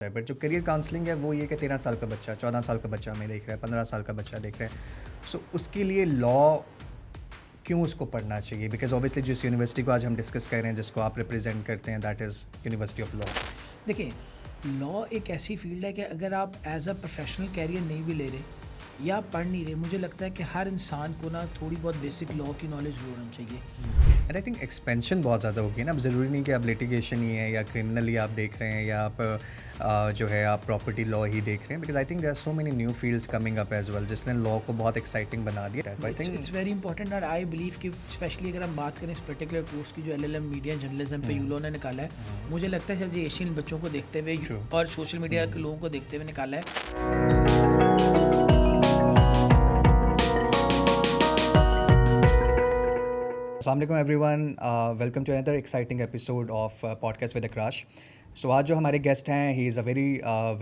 है। बट जो career counselling है वो ये कि 13 साल का बच्चा, 14 साल का बच्चा हमें देख रहा है, 15 साल का बच्चा देख रहा है, सो उसके लिए लॉ क्यों उसको पढ़ना चाहिए? बिकॉज ऑब्वियसली जिस यूनिवर्सिटी को आज हम डिस्कस कर रहे हैं, जिसको आप रिप्रेजेंट करते हैं, that is university of law. देखिए, लॉ एक ऐसी फील्ड है कि अगर आप एज अ प्रोफेशनल कैरियर नहीं भी ले रहे या आप पढ़ नहीं रहे, मुझे लगता है कि हर इंसान को ना थोड़ी बहुत बेसिक लॉ की नॉलेज होना चाहिए। एंड आई थिंक एक्सपेंशन बहुत ज़्यादा होगी ना। अब ज़रूरी नहीं कि आप लिटिगेशन ही है या क्रिमिनल ही आप देख रहे हैं या आप जो है आप प्रॉपर्टी लॉ ही देख रहे हैं, because I think there are so many new fields coming up as well, जिसने लॉ को बहुत एक्साइटिंग बना दिया है। I think it's very important और आई बिलीव कि स्पेशली अगर हम बात करें इस पर्टिकुलर कोर्स की जो LLM मीडिया जर्नलिज्म पे यूलो ने निकाला है, मुझे लगता है जो एशियन बच्चों को देखते हुए और सोशल मीडिया के लोगों को देखते हुए निकाला है। Assalamualaikum everyone, welcome to another exciting episode of Podcast with Akrash. So आज जो हमारे गेस्ट हैं, he is a very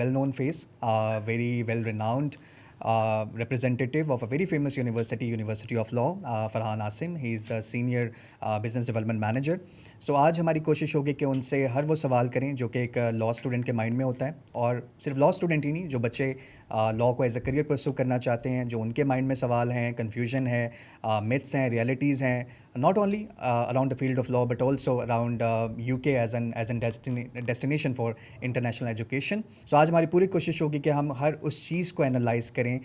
well known face, very well renowned representative of a very famous university, University of Law, Farhan Asim. He is the senior business development manager. So आज हमारी कोशिश होगी कि उनसे हर वो सवाल करें जो कि एक लॉ स्टूडेंट के माइंड में होता है, और सिर्फ लॉ स्टूडेंट ही नहीं, जो बच्चे लॉ को एज अ करियर परस्यू करना चाहते हैं, जो उनके माइंड में सवाल हैं, कन्फ्यूजन है, मिथ्स हैं, रियलिटीज़ हैं, not only around the field of law but also around UK as an destination for international education. So आज हमारी पूरी कोशिश होगी कि हम हर उस चीज़ को एनालाइज करें,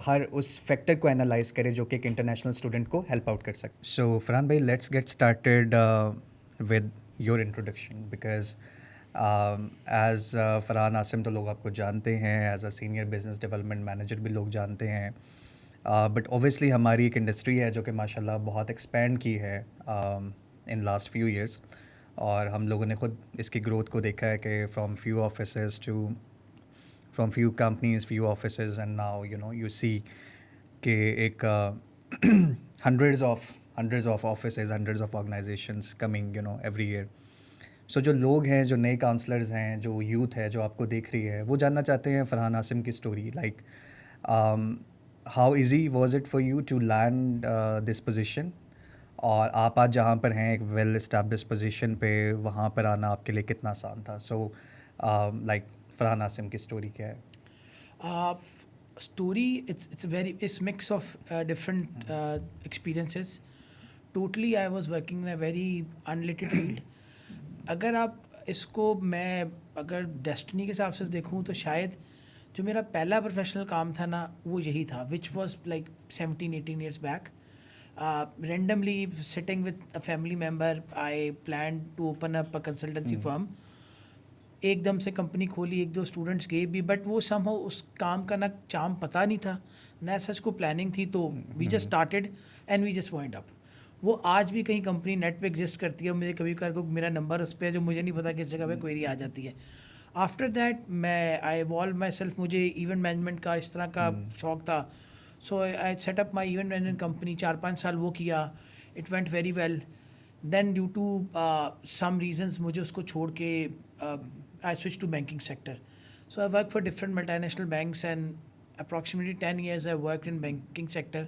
हर उस फैक्टर को एनालाइज करें जो कि एक इंटरनेशनल स्टूडेंट को हेल्प आउट कर सके. सो फरहान भाई, let's get started with your introduction, because as Farhan Asim तो लोग आपको जानते हैं, as a senior business development manager भी लोग जानते हैं, बट ऑब्वियसली हमारी एक इंडस्ट्री है जो कि माशाल्लाह बहुत एक्सपेंड की है इन लास्ट फ्यू इयर्स, और हम लोगों ने खुद इसकी ग्रोथ को देखा है कि from few offices to from few companies, few offices, and now you see कि एक hundreds of offices, hundreds of organizations coming every year. सो जो लोग हैं, जो नए काउंसलर्स हैं, जो यूथ है जो आपको देख रही है, वो जानना चाहते हैं फरहान आसिम की story. Like how easy was it for you to land this position, और आप आज जहाँ पर हैं एक वेल इस्टेब्लिश पोजिशन पे, वहाँ पर आना आपके लिए कितना आसान था? सो लाइक फरहान आसिम की स्टोरी क्या है? Story, it's mix of different experiences. Totally I was working in a very unrelated field. अगर आप इसको मैं अगर डेस्टिनी के हिसाब से देखूँ तो शायद जो मेरा पहला प्रोफेशनल काम था ना, वो यही था, which was like 17-18 years back. Randomly sitting with a family member, I planned to open up a consultancy firm. एकदम से कंपनी खोली, एक दो स्टूडेंट्स गए भी, बट वो समहाउ उस काम का ना चाम पता नहीं था, ना सच को प्लानिंग थी, तो we just started and we just wind up. वो आज भी कहीं कंपनी नेट पे एग्जिस्ट करती है, मुझे कभी कभार को मेरा नंबर उस पर है जो मुझे नहीं पता किस जगह पे क्वेरी आ जाती है. आफ्टर दैट मैं आई इवॉल्व माई सेल्फ, मुझे इवेंट मैनेजमेंट का इस तरह का शौक था. So I set up my event management company, 4-5 साल वो किया, it went very well. Then due to some reasons मुझे उसको छोड़ के I switched to banking sector. So I worked for different multinational banks and approximately 10 years I worked in banking sector.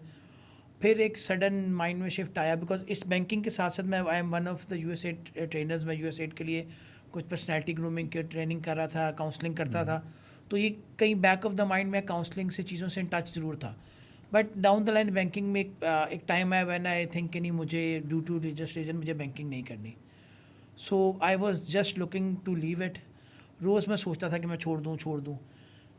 फिर एक sudden mind में shift आया, because इस banking के साथ साथ मैं I am one of the USAID trainers. मैं USAID के लिए कुछ पर्सनैलिटी ग्रूमिंग की ट्रेनिंग कर रहा था, काउंसलिंग करता था, तो ये कहीं बैक ऑफ द माइंड में काउंसलिंग से चीज़ों से इन टच ज़रूर था. But down the line banking में एक टाइम आया व्हेन आई थिंक कि नहीं, मुझे ड्यू टू रिलीजियस रीजन मुझे बैंकिंग नहीं करनी. So I was just looking to leave it. रोज़ मैं सोचता था कि मैं छोड़ दूँ.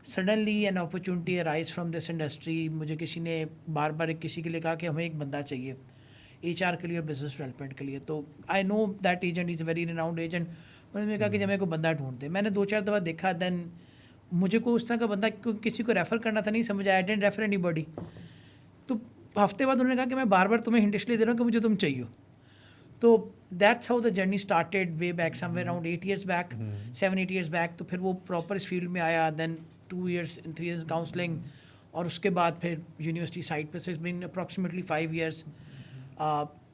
Suddenly an opportunity arise from this industry. मुझे किसी ने बार बार किसी के लिए कहा कि हमें एक बंदा चाहिए HR के लिए और बिजनेस डेवलपमेंट के लिए. तो I know that agent is a very renowned agent. उन्होंने कहा कि जब मेरे को बंदा ढूंढते, मैंने 2-4 दफ़ा देखा, देन मुझे को उस तरह का बंदा किसी को रेफ़र करना था, नहीं समझ आया. I didn't refer anybody. तो हफ्ते बाद उन्होंने कहा कि मैं बार बार तुम्हें हिंट इसलिए दे रहा हूँ कि मुझे तुम चाहिए. तो that's how the journey started way back somewhere around 8 years back, 7-8 years back. तो फिर वो प्रॉपर इस फील्ड में आया. देन 2 years 3 years काउंसलिंग, और उसके बाद फिर यूनिवर्सिटी साइड पे. So it's been approximately 5 years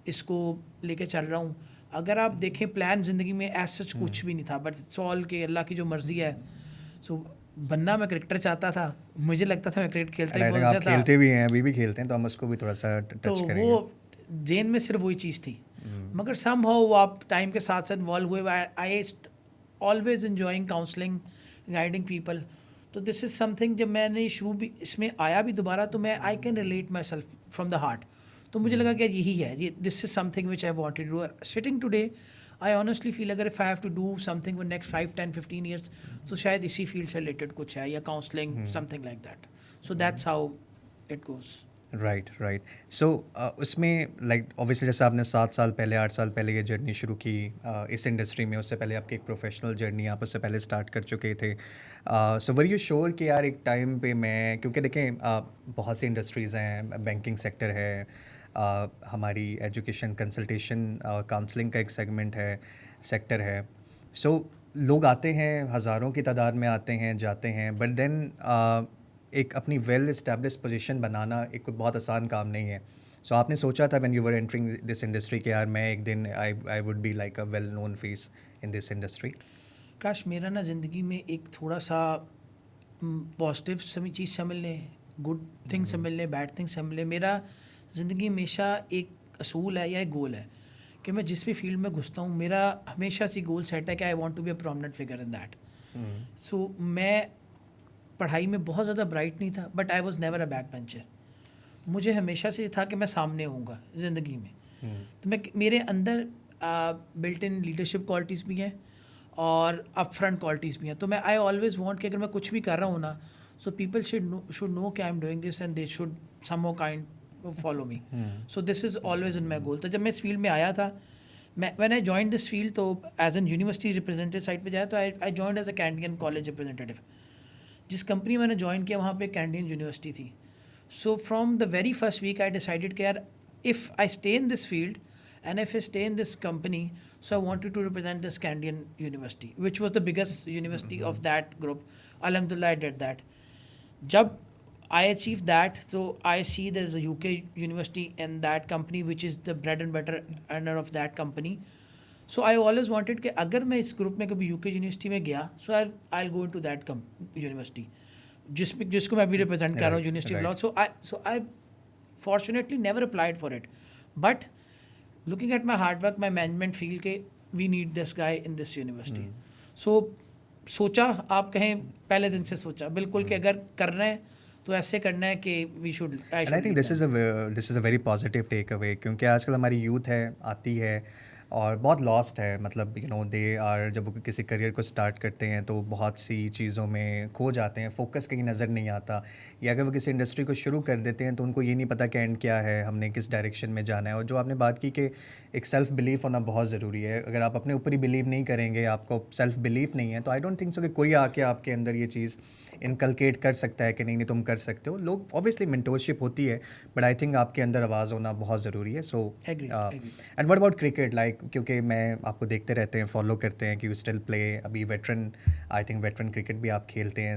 इसको लेके चल रहा हूँ. अगर आप देखें प्लान ज़िंदगी में एज सच कुछ भी नहीं था, बट इट्स ऑल के अल्लाह की जो मर्ज़ी है. सो बनना मैं क्रिकेटर चाहता था, मुझे लगता था मैं क्रिकेट खेलता ही बहुत अच्छा था. खेलते भी हैं, अभी भी खेलते हैं, तो हम उसको भी थोड़ा सा टच तो करेंगे. वो जेन में सिर्फ वही चीज़ थी. मगर सम हाउ आप टाइम के साथ साथ इन्वॉल्व हुए. I always enjoying counselling, guiding people. तो दिस इज़ समथिंग जब मैंने शुरू भी इसमें आया भी दोबारा तो मैं I can relate myself from the heart. तो मुझे लगा कि यही है, ये this is something which I wanted to do. Sitting today I honestly feel अगर if I have to do something for next 5, 10, 15 years तो शायद इसी फील्ड से रिलेटेड कुछ है या counselling something like that. So that's how it goes. Right right. So उसमें like obviously जैसे आपने 7 साल पहले 8 साल पहले ये जर्नी शुरू की इस इंडस्ट्री में, उससे पहले आपकी एक प्रोफेशनल जर्नी आप उससे पहले स्टार्ट कर चुके थे. सो वर यू श्योर कि यार एक टाइम पे मैं, क्योंकि देखें बहुत सी इंडस्ट्रीज़ हैं, बैंकिंग सेक्टर है, हमारी एजुकेशन कंसल्टेशन काउंसलिंग का एक सेगमेंट है, सेक्टर है. सो लोग आते हैं, हज़ारों की तादाद में आते हैं जाते हैं, बट देन एक अपनी वेल इस्टेब्लिश पोजीशन बनाना एक कोई बहुत आसान काम नहीं है. सो आपने सोचा था when you were entering this industry कि यार मैं एक दिन I would be like a well known face in this industry? काश मेरा ना ज़िंदगी में एक थोड़ा सा पॉजिटिव सभी चीज़ समझ लें, गुड थिंग समझ लें, बैड थिंग समझ लें. मेरा ज़िंदगी हमेशा एक असूल है या एक गोल है कि मैं जिस भी फील्ड में घुसता हूँ मेरा हमेशा से गोल सेट है कि I want to be a prominent figure in that. So मैं पढ़ाई में बहुत ज़्यादा ब्राइट नहीं था but I was never a back bencher. मुझे हमेशा से था कि मैं सामने होऊंगा ज़िंदगी में. तो मैं मेरे अंदर बिल्ट इन लीडरशिप क्वालिटीज़ भी हैं और अप फ्रंट क्वालिटीज़ भी हैं. तो मैं आई ऑलवेज वांट कि अगर मैं कुछ भी कर रहा हूँ ना सो पीपल शुड नो कि I am doing this and they should somehow kind follow me. So this is always in my goal. तो जब मैं इस फील्ड में आया था, मैं when I join this field तो as an university representative side पे जाया तो I joined as a Canadian college representative. जिस कंपनी मैंने ज्वाइन किया वहाँ पे कैनेडियन यूनिवर्सिटी थी. So from the very first week I decided कि यार if I stay in this field and if I stay in this company, so I wanted to represent this Canadian university, which was the biggest university of that group. Alhamdulillah, I did that. Jab I achieved that, so I see there is a UK university in that company, which is the bread and butter earner of that company. So I always wanted कि अगर मैं इस group में कभी UK university में गया, so I'll go into that university, जिसको मैं अभी रिप्रेजेंट कर रहा हूँ, university of law. So I fortunately never applied for it, but looking at my hard work, my management feel के we need this guy in this university. So सोचा, आप कहें पहले दिन से सोचा बिल्कुल कि अगर करना है तो ऐसे करना है कि we should. And I think this is a very positive takeaway, क्योंकि आजकल हमारी यूथ है, आती है और बहुत लॉस्ट है. मतलब यू नो दे आर, जब वो किसी करियर को स्टार्ट करते हैं तो बहुत सी चीज़ों में खो जाते हैं, फोकस कहीं नज़र नहीं आता. या अगर वो किसी इंडस्ट्री को शुरू कर देते हैं तो उनको ये नहीं पता कि एंड क्या है, हमने किस डायरेक्शन में जाना है. और जो आपने बात की कि एक सेल्फ बिलीफ होना बहुत ज़रूरी है. अगर आप अपने ऊपर ही बिलीव नहीं करेंगे, आपको सेल्फ बिलीफ नहीं है, तो आई डोंट थिंक सो कि कोई आके आपके अंदर ये चीज़ इनकलकेट कर सकता है कि नहीं नहीं तुम कर सकते हो. लोग ऑब्वियसली मेंटोरशिप होती है, बट आई थिंक आपके अंदर आवाज़ होना बहुत ज़रूरी है. So and what about cricket, like क्योंकि मैं आपको देखते रहते हैं, फॉलो करते हैं कि यू स्टिल प्ले, अभी veteran, I think veteran cricket भी आप खेलते हैं.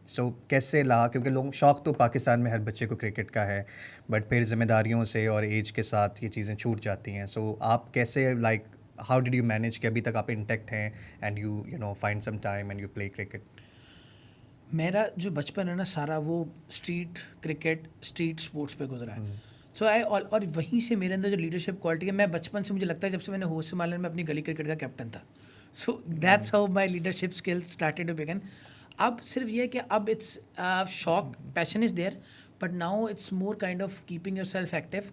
सो कैसे ला, क्योंकि लोग, शौक़ तो पाकिस्तान में हर बच्चे को क्रिकेट का है, बट फिर जिम्मेदारियों से और एज के साथ ये चीज़ें छूट जाती हैं. सो आप कैसे, like how did you manage कि अभी तक आप इंटैक्ट हैं and you know find some time and you play cricket? मेरा जो बचपन है ना सारा वो स्ट्रीट क्रिकेट, स्ट्रीट स्पोर्ट्स पे गुजरा है. सो आई और वहीं से मेरे अंदर जो लीडरशिप क्वालिटी है, मैं बचपन से, मुझे लगता है जब से मैंने होश संभाला मैं अपनी गली क्रिकेट का कैप्टन था. So that's how my leadership skill started to begin. अब सिर्फ ये है कि अब इट्स शॉक, passion is there, but now it's more kind of keeping your self active.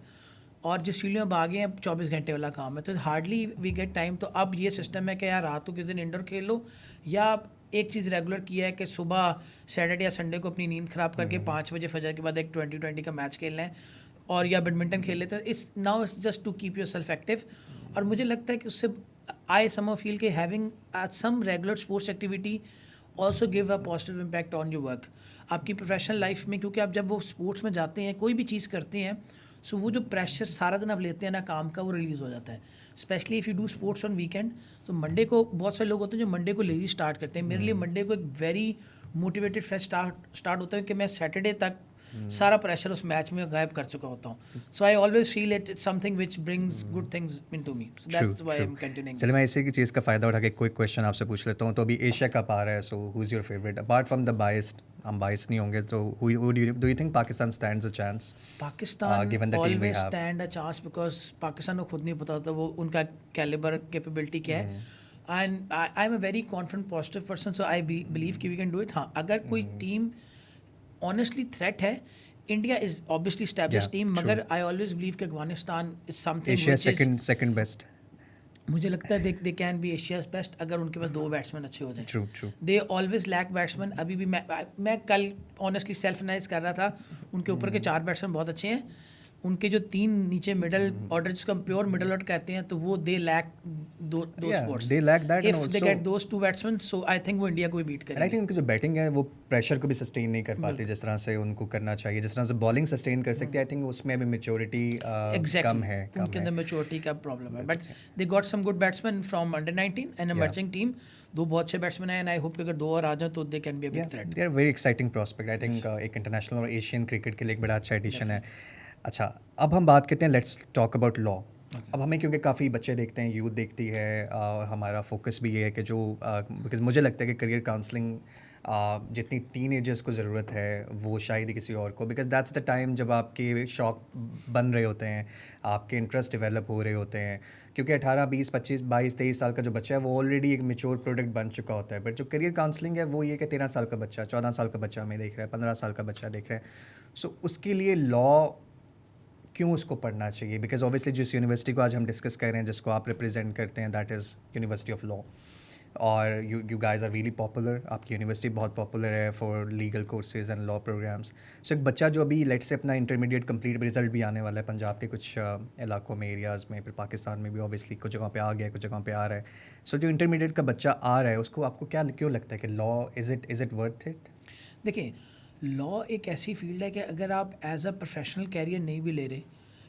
और जिस फील्ड में भागे हैं 24 घंटे वाला काम है तो हार्डली वी गेट टाइम. तो अब ये सिस्टम है कि यार रात को किस दिन इंडोर खेल लो, या एक चीज़ रेगुलर किया है कि सुबह सैटरडे या संडे को अपनी नींद ख़राब करके 5 बजे फजर के बाद एक 20-20 का मैच खेलना है, और या बैडमिंटन खेल लेते हैं. It's now it's just to keep your self active. और मुझे लगता है कि उससे आई सम फील कि having some regular sports activity also give a positive impact on your work, आपकी प्रोफेशनल लाइफ में. क्योंकि आप जब वो स्पोर्ट्स में जाते हैं, कोई भी चीज़ करते हैं, सो वो जो प्रेशर सारा दिन आप लेते हैं ना काम का, वो रिलीज़ हो जाता है. Specially if you do sports on weekend. तो मंडे को बहुत सारे लोग होते हैं जो मंडे को लेजी स्टार्ट करते हैं. मेरे लिए मंडे को एक वेरी मोटिवेटेड फ्रेश स्टार्ट होता है कि मैं सैटरडे तक सारा प्रेशर उस मैच में गायब कर चुका होता हूँ. So I always feel it's something which brings good things into me. So that's why I am continuing. चलिए मैं इसी की चीज़ का फ़ायदा उठा के कोई क्वेश्चन आपसे पूछ लेता हूँ. तो अभी एशिया कप आ रहा है, so who is your favourite apart from the biased? हम बायस नहीं होंगे, तो do you think Pakistan stands a chance? Pakistan always stand a chance because Pakistan को खुद नहीं पता होता वो उनका कैलिबर कैपेबिलिटी क्या है. And I am a very confident positive person, so I believe कि वी कैन डू इट. हाँ, अगर कोई टीम ऑनेस्टली थ्रेट है, India is obviously Yeah, establish team, true. मगर आई ऑलवेज बिलीव कि Afghanistan is something Asia which is, second best. मुझे लगता है they can be Asia's best अगर उनके पास 2 बैट्समैन अच्छे हो जाए. True. They always lack batsman. अभी भी मैं कल ऑनेस्टली सेल्फ एनालाइज कर रहा था, उनके ऊपर के 4 बैट्समैन बहुत अच्छे हैं, उनके जो 3 नीचे मिडल ऑर्डर जिसको हम प्योर मिडल ऑर्डर कहते हैं, तो वो दे लैक दो Yeah, sports. they lack that, and if they also- get those 2 batsman, so I think वो इंडिया को भी बीट एंड आई करेंगे. थिंक उनकी जो बैटिंग है वो प्रेशर को भी सस्टेन नहीं कर पाती जिस तरह से उनको करना चाहिए, जिस तरह से बॉलिंग सस्टेन कर सकती है. आई थिंक उसमें अभी मेच्योरिटी कम है. उनके अंदर मेच्योरिटी का प्रॉब्लम है, but they got some good batsman from under 19 and emerging team. 2 बहुत अच्छे बैट्समैन हैं, एंड आई होप कि अगर 2 और आ जाए तो they can be a big threat. They are very exciting prospect. I think एक इंटरनेशनल और एशियन क्रिकेट के लिए एक बड़ा अच्छा एडिशन है. अच्छा, अब हम बात करते हैं, लेट्स टॉक अबाउट लॉ. अब हमें क्योंकि काफ़ी बच्चे देखते हैं, यूथ देखती है, और हमारा फोकस भी ये है कि जो बिकॉज मुझे लगता है कि करियर काउंसलिंग जितनी टीनेजर्स को ज़रूरत है वो शायद ही किसी और को, बिकॉज दैट्स द टाइम जब आपके शौक बन रहे होते हैं, आपके इंटरेस्ट डेवलप हो रहे होते हैं. क्योंकि 18, 20, 25, 22, 23 साल का जो बच्चा है वो ऑलरेडी एक मेच्योर प्रोडक्ट बन चुका होता है. बट जो करियर काउंसलिंग है वो ये कि 13 साल का बच्चा, 14 साल का बच्चा हमें देख रहा है, 15 साल का बच्चा देख रहा है. सो उसके लिए लॉ क्यों उसको पढ़ना चाहिए? बिकॉज ऑब्वियसली जिस यूनिवर्सिटी को आज हम डिस्कस कर रहे हैं, जिसको आप रिप्रेजेंट करते हैं, that is university of law. और you guys are really popular. आपकी यूनिवर्सिटी बहुत पॉपुलर है for legal courses and law programs. So एक बच्चा जो अभी लेट से अपना इंटरमीडिएट कंप्लीट, रिजल्ट भी आने वाला है पंजाब के कुछ इलाकों में, एरियाज़ में, फिर पाकिस्तान में भी ऑब्वियसली कुछ जगहों पे आ गया, कुछ जगहों पे आ रहा है. सो जो इंटरमीडिएट का बच्चा आ रहा है उसको आपको क्या क्यों लगता है कि law is it worth it? देखिए, लॉ एक ऐसी फील्ड है कि अगर आप एज अ प्रोफेशनल कैरियर नहीं भी ले रहे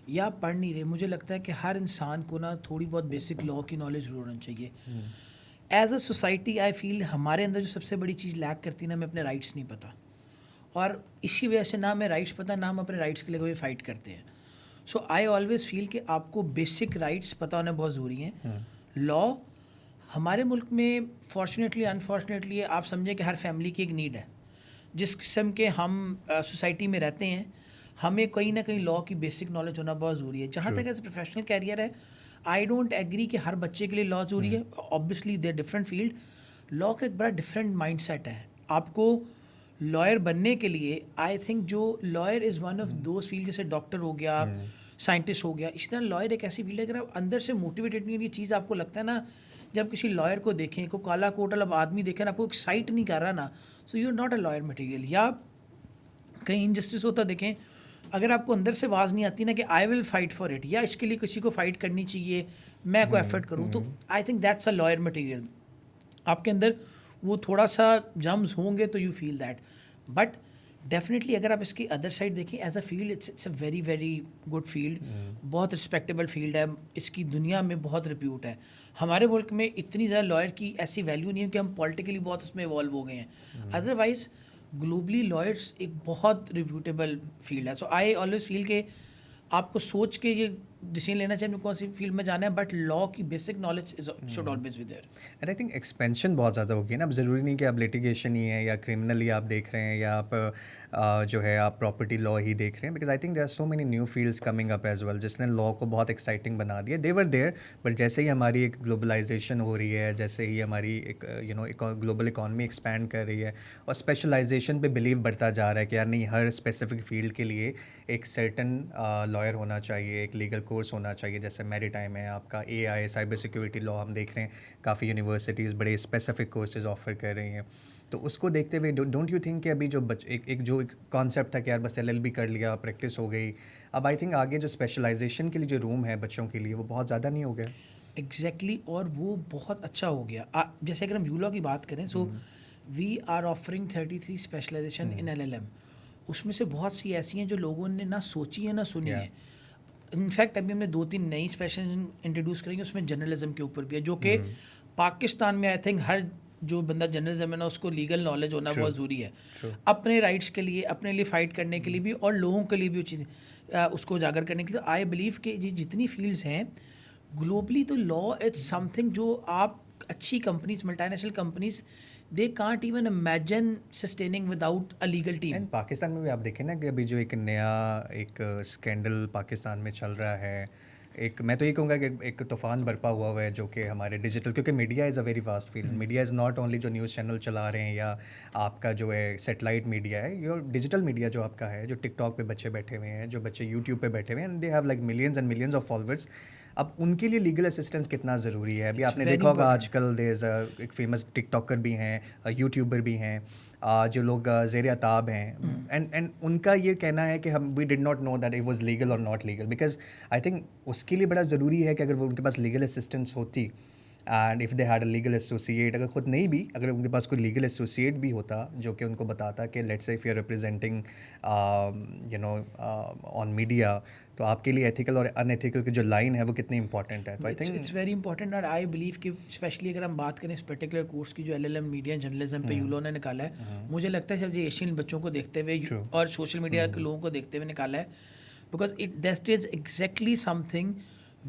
या पढ़ नहीं रहे, मुझे लगता है कि हर इंसान को ना थोड़ी बहुत बेसिक लॉ की नॉलेज जरूर होनी चाहिए. As a society I feel हमारे अंदर जो सबसे बड़ी चीज़ लैक करती है ना, हमें अपने राइट्स नहीं पता, और इसी वजह से ना हमें राइट्स पता, ना हम अपने राइट्स के लिए कोई फ़ाइट करते हैं. सो आई ऑलवेज फील कि आपको बेसिक राइट्स पता होना बहुत ज़रूरी हैं. लॉ हमारे मुल्क में फॉर्चुनेटली अनफॉर्चुनेटली आप समझें कि हर फैमिली की एक नीड है. जिस किस्म के हम सोसाइटी में रहते हैं, हमें कहीं ना कहीं लॉ की बेसिक नॉलेज होना बहुत ज़रूरी है. जहाँ तक एज प्रोफेशनल कैरियर है, आई डोंट एग्री कि हर बच्चे के लिए लॉ ज़रूरी है. Obviously they different field. Law का एक बड़ा डिफरेंट माइंड सेट है. आपको लॉयर बनने के लिए आई थिंक जो lawyer is one of those field, जैसे डॉक्टर हो गया, साइंटिस्ट हो गया, इसी तरह लॉयर एक ऐसी फील्ड है, अगर आप अंदर से मोटिवेटेड नहीं, ये चीज़ आपको लगता है ना, जब किसी लॉयर को देखें, को काला कोट वाला आदमी देखें ना, आपको एक्साइट नहीं कर रहा ना, so you are not a lawyer material. या कहीं इनजस्टिस होता देखें, अगर आपको अंदर से आवाज़ नहीं आती ना कि I will fight for it, या इसके लिए किसी को फाइट करनी चाहिए, मैं कोई एफर्ट करूँ, तो I think that's a lawyer material. आपके अंदर वो थोड़ा सा जम्स होंगे तो you feel that. But definitely अगर आप इसकी अदर साइड देखें, as a field it's a very very good field. बहुत रिस्पेक्टेबल फील्ड है, इसकी दुनिया में बहुत रिप्यूट है. हमारे मुल्क में इतनी ज़्यादा लॉयर की ऐसी वैल्यू नहीं है कि हम पॉलिटिकली बहुत उसमें इवॉल्व हो गए हैं. अदरवाइज ग्लोबली लॉयर्स एक बहुत रिप्यूटेबल फील्ड है. सो आई ऑलवेज फील कि आपको सोच के ये डिसीजन लेना चाहिए कौन सी फील्ड में जाना है, बट लॉ की basic knowledge should always be there. And I think expansion बहुत ज़्यादा हो गई है ना. अब ज़रूरी नहीं कि आप लिटिगेशन ही है या क्रिमिनली आप देख रहे हैं, या आप जो है आप प्रॉपर्टी लॉ ही देख रहे हैं. Because I think there are so many new fields coming up as well, जिसने लॉ को बहुत एक्साइटिंग बना दिया. दे वर देयर, बट जैसे ही हमारी एक ग्लोबलाइजेशन हो रही है, जैसे ही हमारी एक ग्लोबल इकॉनमी एक्सपैंड कर रही है, और स्पेशलाइजेशन पे बिलीव बढ़ता जा रहा है कि यार नहीं, हर स्पेसिफिक फील्ड के लिए एक सर्टन लॉयर होना चाहिए, एक लीगल कोर्स होना चाहिए. जैसे मैरीटाइम है, आपका AI, साइबर सिक्योरिटी लॉ, हम देख रहे हैं काफ़ी यूनिवर्सिटीज़ बड़े स्पेसिफिक कोर्सेज ऑफर कर रही हैं. तो उसको देखते हुए डोंट यू थिंक कि अभी जो एक कॉन्सेप्ट था कि यार बस LLB कर लिया, प्रैक्टिस हो गई, अब आई थिंक आगे जो स्पेशलाइजेशन के लिए जो रूम है बच्चों के लिए वो बहुत ज़्यादा नहीं हो गया? एग्जैक्टली, और वो बहुत अच्छा हो गया. जैसे अगर हम यूलॉ की बात करें, so we are offering 33 specialisation in LLM. उसमें से बहुत सी ऐसी हैं जो लोगों ने ना सोची है ना सुनी है. इनफैक्ट अभी हमने 2-3 नई स्पेशलाइजेशन इंट्रोड्यूस करेंगे, उसमें जर्नलिज्म के ऊपर भी है, जो कि पाकिस्तान में आई थिंक हर जो बंदा जर्नलिज्म है ना, उसको लीगल नॉलेज होना बहुत ज़रूरी है. अपने राइट्स के लिए, अपने लिए फ़ाइट करने के लिए भी, और लोगों के लिए भी वो चीज़ उसको उजागर करने के लिए. आई बिलीव कि ये जितनी फील्ड्स हैं ग्लोबली, तो लॉ इट्स समथिंग जो आप अच्छी companies, multinational companies, they can't even imagine sustaining without a legal team. And Pakistan में भी आप देखें ना कि अभी जो एक नया एक स्कैंडल पाकिस्तान में चल रहा है एक मैं तो ये कहूँगा कि एक तूफान बरपा हुआ है जो कि हमारे डिजिटल, क्योंकि media is a very fast field. Media is not only जो न्यूज़ चैनल चला रहे हैं या आपका जो है सेटेलाइट मीडिया है, योर डिजिटल मीडिया जो आपका है, जो टिकटॉक पे बच्चे बैठे हुए हैं, जो बच्चे यूट्यूब पे बैठे हुए हैं, and they have like millions and millions of followers. अब उनके लिए लीगल असिस्टेंस कितना ज़रूरी है? अभी इट्स आपने वेरी देखा होगा इंपॉर्टेंट। आजकल देयर एक फेमस टिकटॉकर भी हैं, यूट्यूबर भी हैं, जो लोग ज़ेर ताब हैं, एंड उनका ये कहना है कि हम we did not know that it was legal और not legal, because I think उसके लिए बड़ा ज़रूरी है कि अगर वो उनके पास लीगल असिस्टेंस होती, and if they had a legal associate, अगर खुद नहीं भी, अगर उनके पास कोई लीगल एसोसिएट भी होता जो कि उनको बताता कि let's say if you are representing you know on media, तो आपके लिए एथिकल और अनएथिकल की जो लाइन है वो कितनी इंपॉर्टेंट है। तो I think it's very important और आई बिलीव कि स्पेशली अगर हम बात करें इस पर्टिकुलर कोर्स की जो LLM मीडिया जर्नलिज्म पे यूलो ने निकाला है, मुझे लगता है शायद ये एशियन बच्चों को देखते हुए True. और सोशल मीडिया के लोगों को देखते हुए निकाला है, because it that is exactly something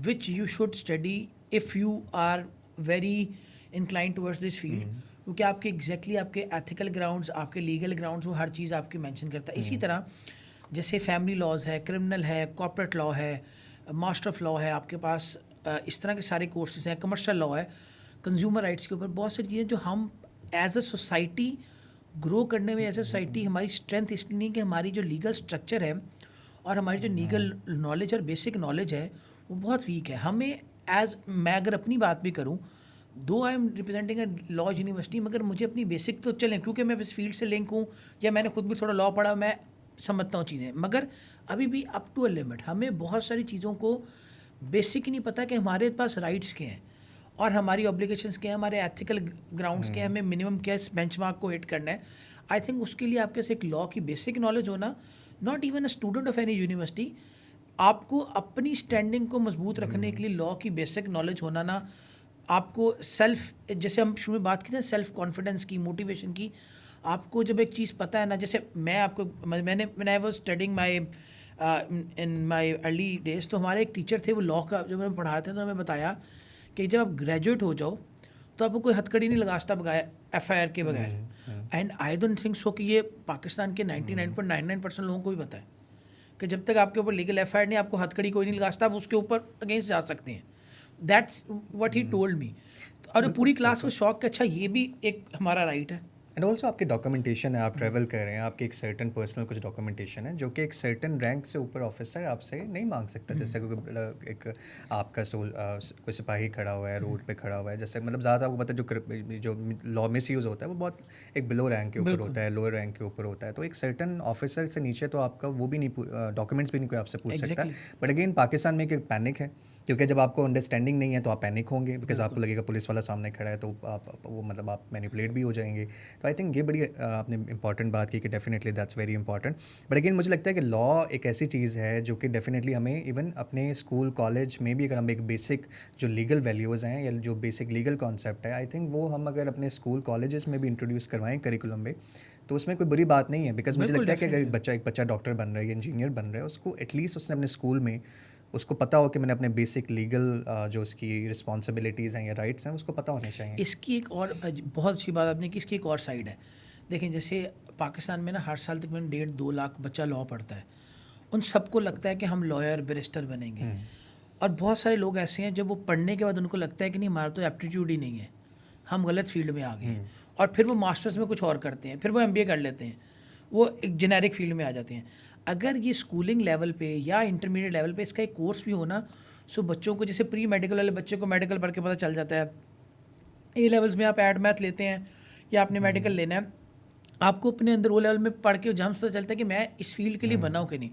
which you should study if you are very incline towards this field, क्योंकि आपके एग्जैक्टली आपके एथिकल ग्राउंड्स, आपके लीगल ग्राउंड्स, वो हर चीज़ आपकी मेंशन करता है। इसी तरह जैसे फैमिली लॉज है, क्रिमिनल है, कॉर्पोरेट लॉ है, मास्टर ऑफ लॉ है, आपके पास इस तरह के सारे कोर्सेज हैं, कमर्शियल लॉ है, कंज्यूमर राइट्स के ऊपर बहुत सारी चीज़ें जो हम एज अ सोसाइटी ग्रो करने में, एज अ सोसाइटी हमारी स्ट्रेंथ इसलिए नहीं कि हमारी जो लीगल स्ट्रक्चर है और हमारी जो लीगल नॉलेज और बेसिक नॉलेज है वो बहुत वीक है। हमें एज मैं अगर अपनी बात भी करूँ, दो आई am representing a law university, मगर मुझे अपनी बेसिक तो चलें क्योंकि मैं इस फील्ड से लिंक हूँ या मैंने खुद भी थोड़ा लॉ पढ़ा, मैं समझता हूँ चीज़ें, मगर अभी भी अप टू अ लिमिट हमें बहुत सारी चीज़ों को बेसिक ही नहीं पता कि हमारे पास राइट्स क्या हैं और हमारी ऑब्लिगेशंस क्या हैं, हमारे एथिकल ग्राउंड्स क्या हैं, हमें मिनिमम क्या इस बेंचमार्क को हिट करना है। आई थिंक उसके लिए आपके पास एक लॉ की बेसिक नॉलेज होना, not even a student of any university, आपको अपनी स्टैंडिंग को मजबूत रखने के लिए लॉ की बेसिक नॉलेज होना ना, आपको सेल्फ, जैसे हम शुरू में बात की थी सेल्फ कॉन्फिडेंस की, मोटिवेशन की, आपको जब एक चीज़ पता है ना, जैसे मैं आपको मैंने when I was studying my in my early days, तो हमारे एक टीचर थे, वो लॉ का जब मैं पढ़ाते थे तो हमें बताया कि जब आप ग्रेजुएट हो जाओ तो आपको कोई हथकड़ी नहीं लगा सकता बगैर FIR के बगैर। And I don't think so कि ये पाकिस्तान के 99.99% लोगों को भी पता है कि जब तक आपके ऊपर लीगल FIR नहीं, आपको हथकड़ी कोई नहीं लगा सकता, आप उसके ऊपर अगेंस्ट जा सकते हैं। That's what he told me. और पूरी क्लास को शौक, अच्छा ये भी एक हमारा राइट है। एंड ऑल्सो आपकी डॉक्यूमेंटेशन है, आप ट्रैवल कर रहे हैं, आपकी एक सर्टन पर्सनल कुछ डॉक्यूमेंटेशन है जो कि एक सर्टन रैंक से ऊपर ऑफिसर आपसे नहीं मांग सकता। जैसे कोई एक आपका कोई सिपाही खड़ा हुआ है रोड पे खड़ा हुआ है, जैसे मतलब ज़्यादा आपको पता है जो लॉ मिस यूज़ होता है वो बहुत एक बिलो रैंक के ऊपर होता है, लोअर रैंक के ऊपर होता है। तो एक सर्टन ऑफिसर से नीचे तो आपका वो भी नहीं, डॉक्यूमेंट्स भी नहीं कोई आपसे पूछ सकता। बट अगेन पाकिस्तान में एक पैनिक है, क्योंकि जब आपको अंडरस्टैंडिंग नहीं है तो आप पैनिक होंगे, बिकॉज आपको लगेगा पुलिस वाला सामने खड़ा है, तो आप वो मतलब आप मैनिपुलेट भी हो जाएंगे। तो आई थिंक ये बड़ी आपने इंपॉर्टेंट बात की कि definitely that's very important. But again मुझे लगता है कि लॉ एक ऐसी चीज़ है जो कि डेफिनेटली हमें इवन अपने स्कूल कॉलेज में भी, अगर हम एक बेसिक जो लीगल वैल्यूज़ हैं या जो बेसिक लीगल कॉन्सेप्ट है, आई थिंक वो हम अगर अपने स्कूल कॉलेजेस में भी इंट्रोड्यूस करवाएं करिकुलम में, तो उसमें कोई बुरी बात नहीं है। बिकॉज मुझे लगता है कि अगर एक बच्चा डॉक्टर बन रहा है, इंजीनियर बन रहा है, उसको एटलीस्ट उसने अपने स्कूल में उसको पता हो कि मैंने अपने बेसिक लीगल जो उसकी रिस्पॉन्सिबिलिटीज़ हैं या राइट्स हैं उसको पता होने चाहिए। इसकी एक और बहुत अच्छी बात आपने की, इसकी एक और साइड है। देखें जैसे पाकिस्तान में ना हर साल तकरीबन 1.5-2 लाख बच्चा लॉ पढ़ता है। उन सबको लगता है कि हम लॉयर बैरिस्टर बनेंगे, और बहुत सारे लोग ऐसे हैं जब वो पढ़ने के बाद उनको लगता है कि नहीं हमारा तो एप्टीट्यूड ही नहीं है, हम गलत फील्ड में आ गए हैं, और फिर वो मास्टर्स में कुछ और करते हैं, फिर वो MBA कर लेते हैं, वो एक जेनेरिक फील्ड में आ जाते हैं। अगर ये स्कूलिंग लेवल पे या इंटरमीडिएट लेवल पे इसका एक कोर्स भी होना, सो बच्चों को, जैसे प्री मेडिकल वाले बच्चे को मेडिकल पढ़ के पता चल जाता है, A लेवल्स में आप एड मैथ लेते हैं या आपने मेडिकल लेना है, आपको अपने अंदर O लेवल में पढ़ के जहाँ से पता चलता है कि मैं इस फील्ड के लिए बना हूँ कि नहीं।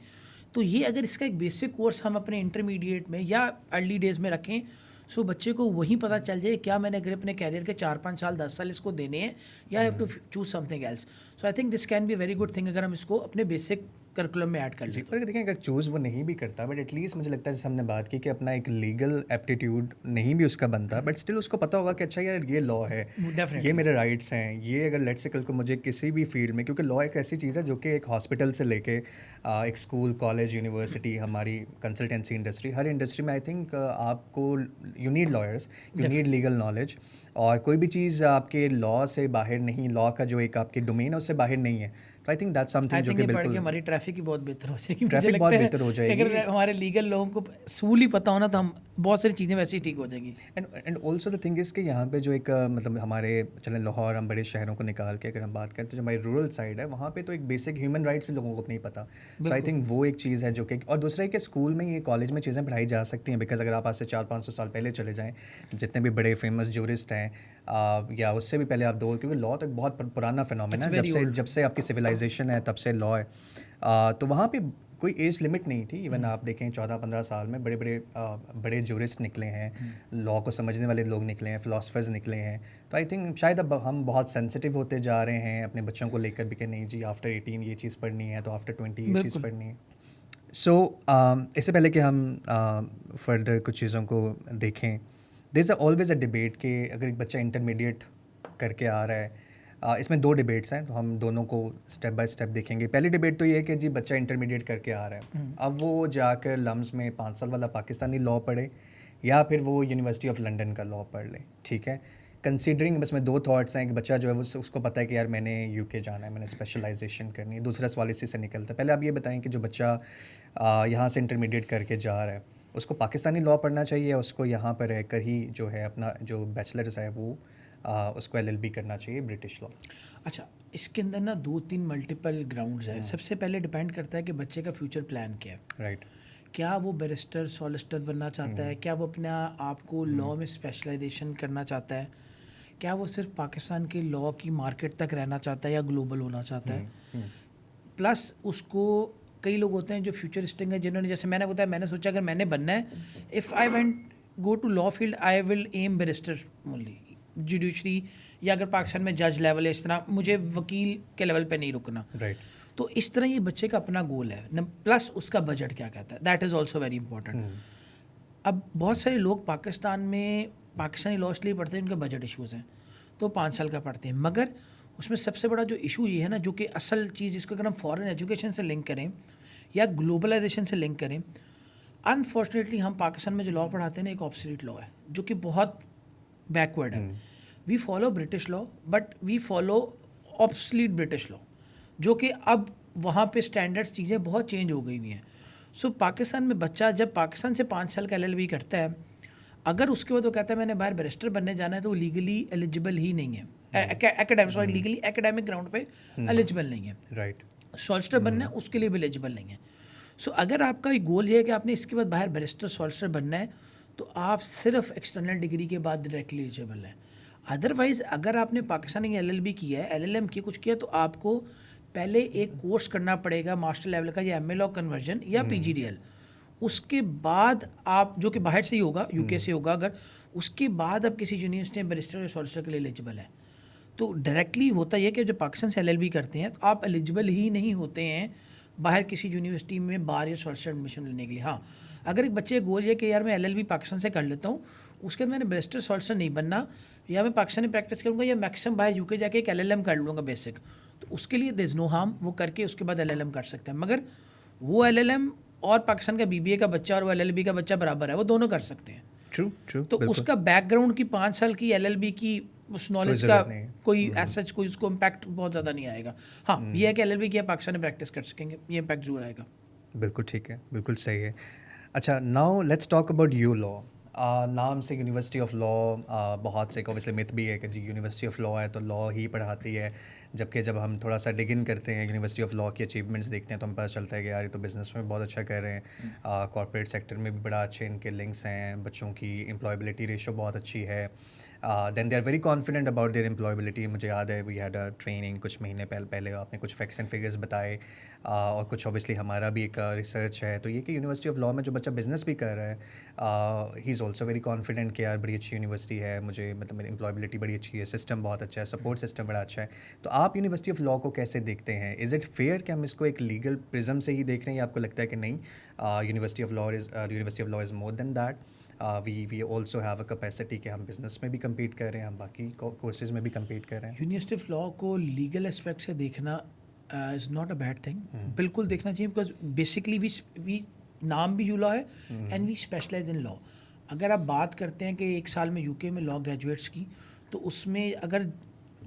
तो ये अगर इसका एक बेसिक कोर्स हम अपने इंटरमीडिएट में या अर्ली डेज में रखें, सो बच्चे को वहीं पता चल जाए क्या मैंने अगर अपने कैरियर के 4-5 साल 10 साल इसको देने हैं या have to choose something else. So I think this can be very good thing अगर हम इसको अपने बेसिक करिकुलम में ऐड कर जी, लें। पर देखिए अगर चूज़ वो नहीं भी करता, बट एटलीस्ट मुझे लगता है जैसे हमने बात की कि अपना एक लीगल एप्टीट्यूड नहीं भी उसका बनता, बट स्टिल उसको पता होगा कि अच्छा यार ये लॉ है, ये डेफिनेटली मेरे राइट्स हैं, ये अगर लेट्स से कल को मुझे किसी भी फील्ड में, क्योंकि लॉ एक ऐसी चीज़ है जो कि एक हॉस्पिटल से लेके एक स्कूल कॉलेज यूनिवर्सिटी हमारी कंसल्टेंसी इंडस्ट्री, हर इंडस्ट्री में आई थिंक आपको you need lawyers, you need legal knowledge. और कोई भी चीज़ आपके लॉ से बाहर नहीं, लॉ का जो एक आपके डोमेन है उससे बाहर नहीं है, तो आई थिंक दैट्स समथिंग जो कि पढ़ के बिल्कुल हमारी ट्रैफिक की बहुत बेहतर हो जाएगी। मुझे ट्रैफिक लगता बहुत है बेहतर हो कि जाएगी। अगर हमारे लीगल लोगों को सूल ही पता होना तो हम बहुत सारी चीज़ें वैसे ही ठीक हो जाएंगी। And also the thing is कि यहाँ पे जो एक मतलब हमारे चले लाहौर, हम बड़े शहरों को निकाल के अगर हम बात करें तो जो हमारी रूरल साइड है वहाँ पे तो एक बेसिक ह्यूमन राइट्स भी लोगों को नहीं पता। सो आई थिंक वो एक चीज़ है जो कि, और दूसरा है कि स्कूल में ये कॉलेज में चीज़ें पढ़ाई जा सकती हैं, बिकॉज अगर आप आज से 400-500 साल पहले चले जाएँ, जितने भी बड़े फेमस जूरिस्ट हैं या उससे भी पहले आप दो, क्योंकि लॉ तो एक बहुत पुराना फिनोमेना है, जब से आपकी सिविलाइजेशन है तब से लॉ है। तो वहाँ पे कोई एज लिमिट नहीं थी। इवन आप देखें 14-15 साल में बड़े जूरिस्ट निकले हैं, लॉ को समझने वाले लोग निकले हैं, फ़िलासफ़र्स निकले हैं। तो आई थिंक शायद अब हम बहुत सेंसिटिव होते जा रहे हैं अपने बच्चों को लेकर भी कि नहीं जी आफ्टर 18 ये चीज़ पढ़नी है, तो आफ्टर 20 ये चीज़ पढ़नी है। सो इससे पहले कि हम फर्दर कुछ चीज़ों को देखें, there is always a debate कि अगर एक बच्चा इंटरमीडिएट करके आ रहा है, इसमें 2 डिबेट्स हैं, तो हम दोनों को स्टेप बाय स्टेप देखेंगे। पहली डिबेट तो ये है कि जी बच्चा इंटरमीडिएट करके आ रहा है, अब वो जाकर लम्स में 5 साल वाला पाकिस्तानी लॉ पढ़े या फिर वो यूनिवर्सिटी ऑफ लंदन का लॉ पढ़ ले, ठीक है। कंसीडरिंग बस में 2 थॉट्स हैं कि बच्चा जो है वो उसको पता है कि यार मैंने यूके जाना है, मैंने स्पेशलाइजेशन करनी है। दूसरा सवाल इसी से निकलता है। पहले आप ये बताएं कि जो बच्चा यहाँ से इंटरमीडिएट करके जा रहा है, उसको पाकिस्तानी लॉ पढ़ना चाहिए या उसको यहाँ पर रहकर ही जो है अपना जो बैचलर्स है वो उसको LLB करना चाहिए ब्रिटिश लॉ? अच्छा, इसके अंदर ना 2-3 मल्टीपल ग्राउंड्स हैं। सबसे पहले डिपेंड करता है कि बच्चे का फ्यूचर प्लान क्या है। राइट। क्या वो बैरिस्टर सॉलिसिटर बनना चाहता है, क्या वो अपने आप को लॉ में स्पेशलाइजेशन करना चाहता है, क्या वो सिर्फ पाकिस्तान के लॉ की मार्केट तक रहना चाहता है या ग्लोबल होना चाहता है। प्लस उसको कई लोग होते हैं जो फ्यूचरिस्टिक हैं, जिन्होंने, जैसे मैंने बताया, मैंने सोचा अगर मैंने बनना है, if I went go to law field I will am barrister only, judiciary, या अगर पाकिस्तान में जज लेवल है इस तरह, मुझे वकील के लेवल पे नहीं रुकना। राइट। तो इस तरह ये बच्चे का अपना गोल है। प्लस उसका बजट क्या कहता है, that is also very important. अब बहुत सारे लोग पाकिस्तान में पाकिस्तानी लॉ इसलिए पढ़ते हैं, उनके बजट इश्यूज़ हैं, तो 5 साल का पढ़ते हैं। मगर उसमें सबसे बड़ा जो इशू ये है ना, जो कि असल चीज़, जिसको अगर हम फॉरेन एजुकेशन से लिंक करें या ग्लोबलाइजेशन से लिंक करें, अनफॉर्चुनेटली हम पाकिस्तान में जो लॉ पढ़ाते हैं ना, एक ऑब्सोलीट लॉ है जो कि बहुत बैकवर्ड है। We follow British law, but we follow obsolete British law, जो कि अब वहाँ पे स्टैंडर्ड्स चीज़ें बहुत चेंज हो गई हुई हैं। सो पाकिस्तान में बच्चा जब पाकिस्तान से 5 साल का LLB करता है, अगर उसके बाद वो कहता है मैंने बाहर बैरिस्टर बनने जाना है, तो वो लीगली एलिजिबल ही नहीं है। लीगली एकेडमिक ग्राउंड पे एलिजिबल नहीं है। राइट। सॉलिसिटर बनना है, उसके लिए भी एलिजिबल नहीं है। सो अगर आपका गोल ये है कि आपने इसके बाद बाहर बैरिस्टर सॉलिसिटर बनना है, तो आप सिर्फ एक्सटर्नल डिग्री के बाद डायरेक्टली एलिजिबल हैं। अदरवाइज़ अगर आपने पाकिस्तानी LLB किया है, LLM की कुछ किया, तो आपको पहले एक कोर्स करना पड़ेगा मास्टर लेवल का, या MA लॉ कन्वर्जन या PGDL। उसके बाद आप, जो कि बाहर से ही होगा, UK से होगा, अगर उसके बाद आप किसी यूनिवर्सिटी में बैरिस्टर या सॉलिसिटर के लिए एलिजिबल है। तो डायरेक्टली होता यह कि जब पाकिस्तान से LLB करते हैं तो आप एलिजिबल ही नहीं होते हैं बाहर किसी यूनिवर्सिटी में बार या सॉलिसिटर एडमिशन लेने के लिए। हाँ, अगर एक बच्चे का गोल ये कि यार मैं LLB पाकिस्तान से कर लेता हूँ, उसके बाद मैंने बैरिस्टर सॉलिसिटर नहीं बनना, या मैं पाकिस्तानी प्रैक्टिस करूँगा, या मैक्सिमम बाहर UK जाके एक LLM कर लूँगा बेसिक, तो उसके लिए देयर इज़ नो हार्म, वो करके उसके बाद LLM कर सकते हैं। मगर वो LLM और पाकिस्तान का BBA का बच्चा और वो LLB का बच्चा बराबर है, वो दोनों कर सकते हैं। ट्रू। तो उसका बैकग्राउंड की 5 साल की LLB की उस नॉलेज का कोई सच कोई उसको इम्पैक्ट बहुत ज़्यादा नहीं आएगा। हाँ, ये है कि LLB किया पाकिस्तान में प्रैक्टिस कर सकेंगे, ये इम्पैक्ट जरूर आएगा। बिल्कुल ठीक है, बिल्कुल सही है। अच्छा, now let's talk about you law. नाम से यूनिवर्सिटी ऑफ लॉ, बहुत से ऑब्वियसली मिथ भी है कि जी यूनिवर्सिटी ऑफ लॉ है तो लॉ ही पढ़ाती है, जबकि जब हम थोड़ा सा डिग इन करते हैं यूनिवर्सिटी ऑफ लॉ की अचीवमेंट्स देखते हैं तो हमें पता चलता है कि यार ये तो बिज़नेस में बहुत अच्छा कर रहे हैं, कॉर्पोरेट सेक्टर में भी बड़ा अच्छे इनके लिंक्स हैं, बच्चों की एम्प्लॉयबिलिटी रेशो बहुत अच्छी है, then they are very confident about their employability. मुझे याद है वी हैड अ ट्रेनिंग कुछ महीने पहले आपने कुछ फैक्ट्स एंड फिगर्स बताए, और कुछ ऑब्वियसली हमारा भी एक रिसर्च है, तो ये कि यूनिवर्सिटी ऑफ लॉ में जो बच्चा बिज़नेस भी कर रहा है, he is also very confident कि यार बड़ी अच्छी यूनिवर्सिटी है, मुझे मतलब मेरी एम्प्लॉयबिलिटी बड़ी अच्छी है, सिस्टम बहुत अच्छा है, सपोर्ट सिस्टम बड़ा अच्छा है। तो आप यूनिवर्सिटी ऑफ लॉ को कैसे देखते हैं? इज़ इट फेयर कि हम इसको एक लीगल प्रिज्म से ही देख रहे हैं, या आपको लगता है कि नहीं, university of law is more than that, we also have a capacity कि हम बिज़नेस में भी कम्पीट कर रहे हैं, हम बाकी कोर्सेज में भी कम्पीट कर रहे हैं? यूनिवर्सिटी ऑफ लॉ को लीगल एस्पेक्ट से देखना is not a bad thing, बिल्कुल देखना चाहिए, बिकॉज बेसिकली वी नाम भी यू लॉ है and we specialise in law. अगर आप बात करते हैं कि 1 साल में UK में लॉ ग्रेजुएट्स की, तो उसमें अगर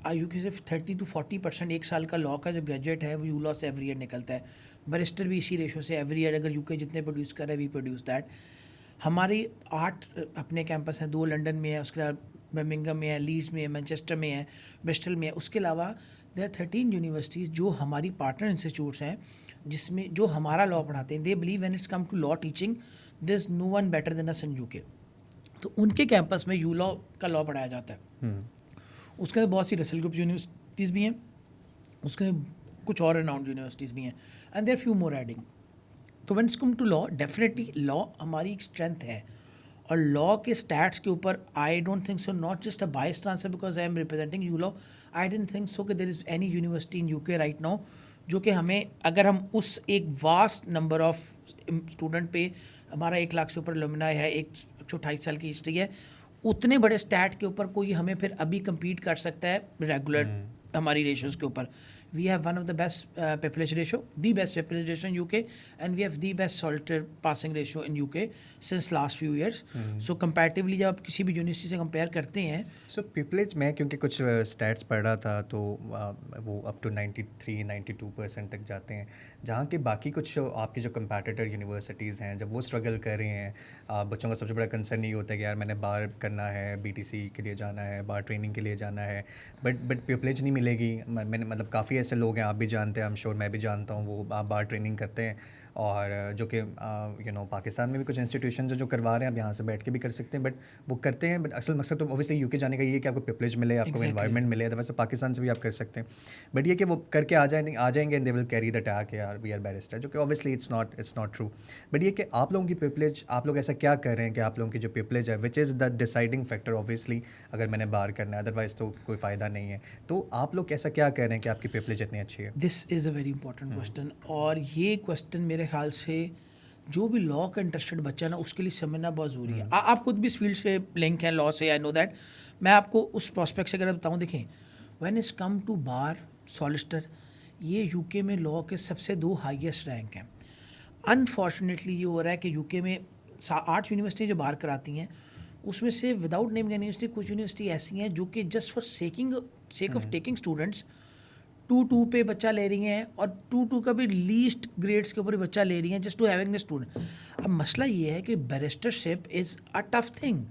यूके से 30 to 40% एक साल का लॉ का जो ग्रेजुएट है वो यूलॉ से एवरी ईयर निकलता है. बैरिस्टर भी इसी रेशो से एवरी ईयर, अगर यूके जितने प्रोड्यूस कर रहा है वी प्रोड्यूस दैट. हमारी 8 अपने कैंपस हैं, 2 लंदन में है, उसके अलावा बर्मिंघम में है, लीड्स में है, मैनचेस्टर में है, ब्रिस्टल में है. उसके अलावा देयर आर 13 यूनिवर्सिटीज़ जो हमारी पार्टनर इंस्टीट्यूट्स हैं जिसमें जो हमारा लॉ पढ़ाते हैं. They believe when it's come to law teaching there is no one better than us in UK. तो उनके कैंपस में यू लॉ का लॉ पढ़ाया जाता है. उसके अंदर बहुत सी रसल ग्रुप यूनिवर्सिटीज़ भी हैं, उसके अंदर कुछ और रेनाउंड यूनिवर्सिटीज़ भी हैं, and there few more adding. तो when it's come to law, definitely law हमारी एक स्ट्रेंथ है. और लॉ के स्टैट्स के ऊपर I don't think so, not just a biased answer because I am representing ULaw, I don't think so कि there is any university in UK right now जो कि हमें, अगर हम उस एक वास्ट नंबर ऑफ स्टूडेंट पे, हमारा 1 लाख से ऊपर एलुमनाई है, 128 साल की हिस्ट्री है, उतने बड़े स्टैट के ऊपर कोई हमें फिर अभी compete कर सकता है रेगुलर हमारी रेशोज़ के ऊपर. We have one of the best population ratio, the best population ratio in UK, and we have the best solicitor passing ratio in UK since last few years. So comparatively जब आप किसी भी university से compare करते हैं, सो पिपलेज में क्योंकि कुछ स्टैट्स पढ़ रहा था तो वो अप टू 93-92% तक जाते हैं, जहाँ के बाकी कुछ आपके जो कंपैटिटर यूनिवर्सिटीज़ हैं जब वो स्ट्रगल कर रहे हैं, बच्चों का सबसे बड़ा कंसर्न ये होता है कि यार मैंने बार करना है, बीटीसी के लिए जाना है, बार ट्रेनिंग के लिए जाना है, बट पिपलेज नहीं मिलेगी. मैंने मतलब काफ़ी ऐसे लोग हैं, आप भी जानते हैं, आई एम श्योर मैं भी जानता हूँ, वो आप बार ट्रेनिंग करते हैं और जो कि पाकिस्तान में भी कुछ इंस्टीट्यूशंस हैं जो करवा रहे हैं, आप यहाँ से बैठ के भी कर सकते हैं, बट वो करते हैं. बट असल मकसद तो ऑब्वियसली यूके जाने का ये है कि आपको प्रिविलेज मिले, आपको एनवायरनमेंट मिले. वैसे पाकिस्तान से भी आप कर सकते हैं, बट ये कि वो करके आ जाएंगे and they will carry the tag यार वी आर बैरिस्टर, जो कि obviously it's not true. But ये कि आप लोगों की प्रिविलेज, आप लोग ऐसा क्या कर रहे हैं कि आप लोगों की जो प्रिविलेज है which is the deciding factor, obviously अगर मैंने बार करना है, अदरवाइज तो कोई फ़ायदा नहीं है. तो आप लोग ऐसा क्या कर रहे हैं कि आपकी प्रिविलेज इतनी अच्छी है? This is a very important question. और ये क्वेश्चन मेरे ख्याल से जो भी लॉ का इंटरेस्टेड बच्चा ना उसके लिए समझना बहुत ज़रूरी है. आप खुद भी इस फील्ड से लिंक हैं लॉ से, आई नो दैट. मैं आपको उस प्रोस्पेक्ट से अगर बताऊँ, देखें when is come to bar, solicitor, ये यूके में लॉ के सबसे 2 हाईएस्ट रैंक हैं. अनफॉर्चुनेटली ये हो रहा है कि यूके में 8 यूनिवर्सिटी जो बार कराती हैं उसमें से विदाउट नेमिंग यूनिवर्सिटी कुछ यूनिवर्सिटी ऐसी हैं जो कि just for sake of taking students 2-2 पे बच्चा ले रही हैं, और 2-2 का भी लीस्ट ग्रेड्स के ऊपर ही बच्चा ले रही हैं just to having the student. अब मसला ये है कि barristership is a tough thing.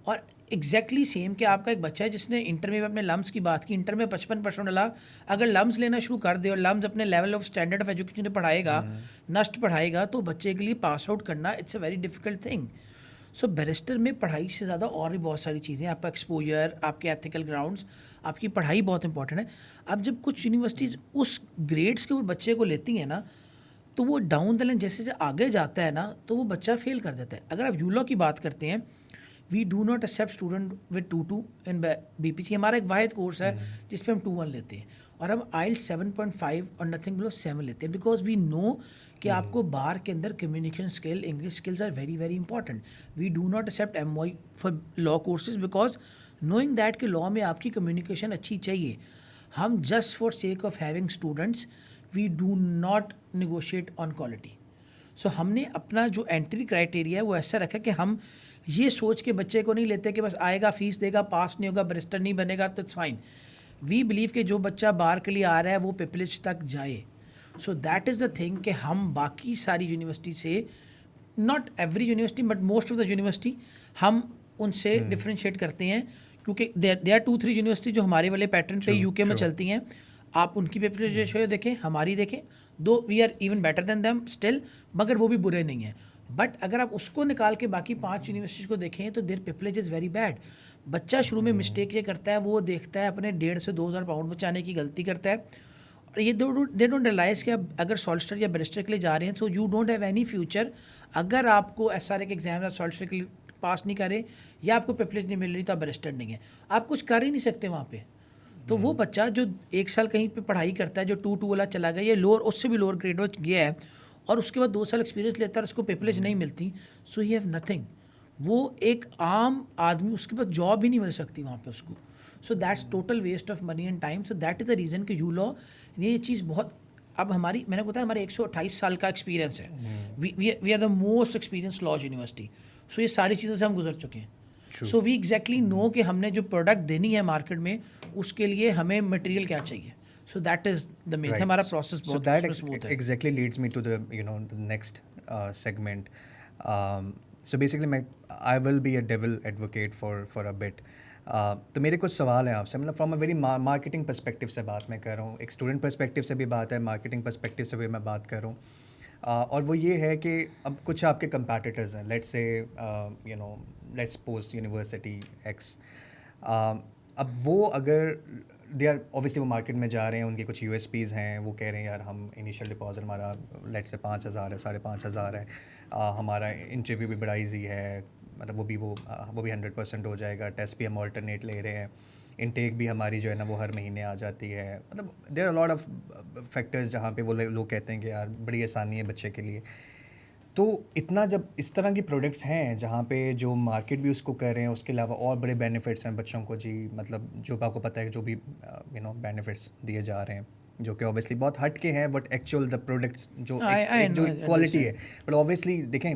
और एग्जैक्टली सेम कि आपका एक बच्चा है जिसने इंटर में अपने लम्स की बात की, इंटर में 55% डाला, अगर लम्स लेना शुरू कर दे और लम्स अपने level of standard of education पढ़ाएगा, नस्ट पढ़ाएगा, तो बच्चे के लिए पास आउट करना it's a very difficult thing. So barrister में पढ़ाई से ज़्यादा और भी बहुत सारी चीज़ें, आपका एक्सपोजर, आपके एथिकल ग्राउंड्स, आपकी पढ़ाई बहुत इंपॉर्टेंट है. अब जब कुछ यूनिवर्सिटीज़ उस ग्रेड्स के ऊपर बच्चे को लेती हैं ना, तो वो डाउन द लाइन जैसे जैसे आगे जाता है ना, तो वो बच्चा फेल कर देता है. अगर आप यूलॉ की बात करते हैं, we do not accept student with 2-2 in BPC. हमारा एक वाहिद कोर्स है जिस पे हम 2-1 लेते हैं, और हम IELTS 7.5 और नथिंग बिलो 7 लेते हैं, बिकॉज वी नो कि आपको बार के अंदर communication skill, English skills are very very important. We do not accept MY for law courses because knowing that कि लॉ में आपकी कम्युनिकेशन अच्छी चाहिए. हम just for sake of having students we do not negotiate on quality. So हमने अपना जो entry criteria है वो ऐसा रखा कि हम ये सोच के बच्चे को नहीं लेते कि बस आएगा, फीस देगा, पास नहीं होगा, बैरिस्टर नहीं बनेगा तो इट्स फाइन. वी बिलीव कि जो बच्चा बार के लिए आ रहा है वो पिपलेज तक जाए. सो दैट इज़ द थिंग कि हम बाकी सारी यूनिवर्सिटी से, not every university but most of the university, हम उनसे डिफ्रेंशिएट करते हैं, क्योंकि दे आर 2-3 यूनिवर्सिटी जो हमारे वाले पैटर्न पे यूके में चलती हैं. आप उनकी पेपर रेशो देखें, हमारी देखें, though we are even better than them still, मगर वो भी बुरे नहीं हैं. बट अगर आप उसको निकाल के बाकी 5 यूनिवर्सिटीज़ को देखें तो देयर पिपलेज इज़ वेरी बैड. बच्चा शुरू में मिस्टेक ये करता है, वो देखता है अपने 1.5 से 2,000 पाउंड बचाने की गलती करता है, और ये दे डोंट रियलाइज़ कि आप अगर सॉलिसिटर या बैरिस्टर के लिए जा रहे हैं तो you don't have any future. अगर आपको SRA के एग्जाम या सॉलिसिटर के लिए पास नहीं करे या आपको पिपलेज नहीं मिल रही तो आप बैरिस्टर नहीं है, आप कुछ कर ही नहीं सकते वहाँ पे. तो वो बच्चा जो 1 साल कहीं पे पढ़ाई करता है, जो 2-2 वाला चला गया, ये लोअर, उससे भी लोअर ग्रेड गया है, और उसके बाद 2 साल एक्सपीरियंस लेता है, उसको पिपलेज नहीं मिलती, सो ही हैव नथिंग. वो एक आम आदमी, उसके पास जॉब ही नहीं मिल सकती वहाँ पे उसको. So that's total waste of money and time. So that is the reason कि यू लॉ ये चीज़ बहुत, अब हमारी, मैंने बताया हमारे 128 साल का एक्सपीरियंस है. We are the most experience law university. So ये सारी चीज़ों से हम गुजर चुके हैं. True. So we exactly know कि हमने जो प्रोडक्ट देनी है मार्केट में उसके लिए हमें मटेरियल क्या चाहिए. So that is the main. हमारा प्रोसेस So बहुत that स्मूथ है. exactly leads me to the the next segment. So basically, I will be a devil advocate for a bit. तो मेरे कुछ सवाल हैं आपसे, मतलब from a very marketing perspective से बात मैं कर रहा हूँ, एक स्टूडेंट पर्सपेक्टिव से भी बात है, मार्केटिंग पर्सपेक्टिव से भी मैं बात कर रहा हूँ. और वो ये है कि अब कुछ आपके कंपैटिटर्स हैं, let's say let's suppose university x. अब वो अगर दे आर ऑब्वियसली वो मार्केट में जा रहे हैं, उनके कुछ यूएसपीज़ हैं, वो कह रहे हैं यार हम इनिशियल डिपॉजिट हमारा लेट्स से 5,000 है, 5,500 है, हमारा इंटरव्यू भी बड़ा इजी है, मतलब वो भी 100% हो जाएगा, टेस्ट भी हम ऑल्टरनेट ले रहे हैं, इनटेक भी हमारी जो है ना वो हर महीने आ जाती है, मतलब there are lot of factors जहाँ पे वो लोग कहते हैं कि यार बड़ी आसानी है बच्चे के लिए. तो इतना जब इस तरह की प्रोडक्ट्स हैं जहाँ पे जो मार्केट भी उसको कर रहे हैं, उसके अलावा और बड़े बेनिफिट्स हैं बच्चों को जी, मतलब जो आपको पता है जो भी बेनिफिट्स दिए जा रहे हैं जो कि ऑब्वियसली बहुत हट के हैं, बट एक्चुअल द प्रोडक्ट्स जो एक जो क्वालिटी है, बट ऑब्वियसली देखें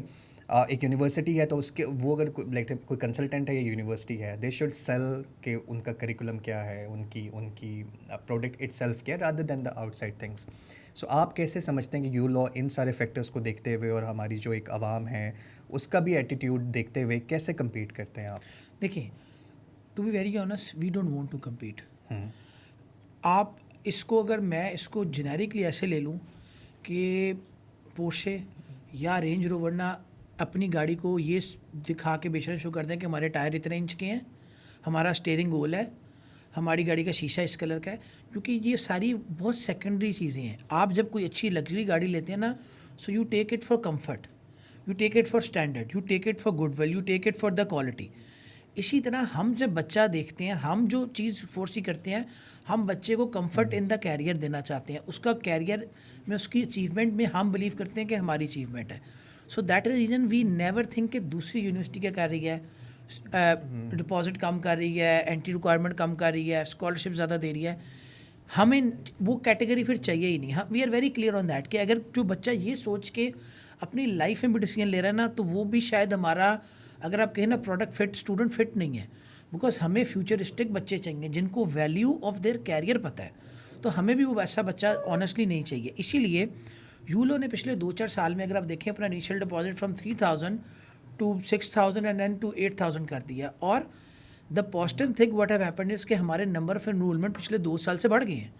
एक यूनिवर्सिटी है तो उसके वो अगर कोई कंसल्टेंट है या यूनिवर्सिटी है, दे शुड सेल के उनका करिकुलम क्या है, उनकी उनकी प्रोडक्ट इटसेल्फ क्या है, rather than the outside things. So आप कैसे समझते हैं कि यू लॉ इन सारे फैक्टर्स को देखते हुए और हमारी जो एक आवाम है उसका भी एटीट्यूड देखते हुए कैसे कम्पीट करते हैं आप? देखिए, to be very honest, we don't want to compete. आप इसको अगर मैं इसको जेनेरिकली ऐसे ले लूँ कि पोर्शे या रेंज रोवर ना अपनी गाड़ी को ये दिखा के बेचना शुरू कर दें कि हमारे टायर इतने इंच के हैं, हमारा स्टीयरिंग गोल है, हमारी गाड़ी का शीशा इस कलर का है, क्योंकि ये सारी बहुत सेकेंडरी चीज़ें हैं. आप जब कोई अच्छी लग्जरी गाड़ी लेते हैं ना, so you take it for comfort, you take it for standard, you take it for goodwill, you take it for the quality. इसी तरह हम जब बच्चा देखते हैं, हम जो चीज़ फोर्सी करते हैं, हम बच्चे को कंफर्ट इन द कैरियर देना चाहते हैं. उसका कैरियर में उसकी अचीवमेंट में हम बिलीव करते हैं कि हमारी अचीवमेंट है. So that is reason we never think कि दूसरी यूनिवर्सिटी क्या कर रही है, डिपॉजिट कम कर रही है, एंटी रिक्वायरमेंट कम कर रही है, स्कॉलरशिप ज़्यादा दे रही है. हमें वो कैटेगरी फिर चाहिए ही नहीं. हम we are very clear on that कि अगर जो बच्चा ये सोच के अपनी लाइफ में भी डिसीजन ले रहा है ना, तो वो भी शायद हमारा, अगर आप कहें ना प्रोडक्ट फिट, स्टूडेंट फिट नहीं है. बिकॉज हमें फ्यूचरिस्टिक बच्चे चाहिए जिनको वैल्यू ऑफ देयर कैरियर पता है. तो हमें भी वो वैसा बच्चा ऑनेस्टली नहीं चाहिए. इसीलिए यूलो ने पिछले 2-4 साल में, अगर आप देखें, अपना initial deposit from 3,000 to 6,000 and then to 8,000 कर दिया. और the positive thing what have happened is कि हमारे नंबर ऑफ एनरोलमेंट पिछले 2 साल से बढ़ गए हैं.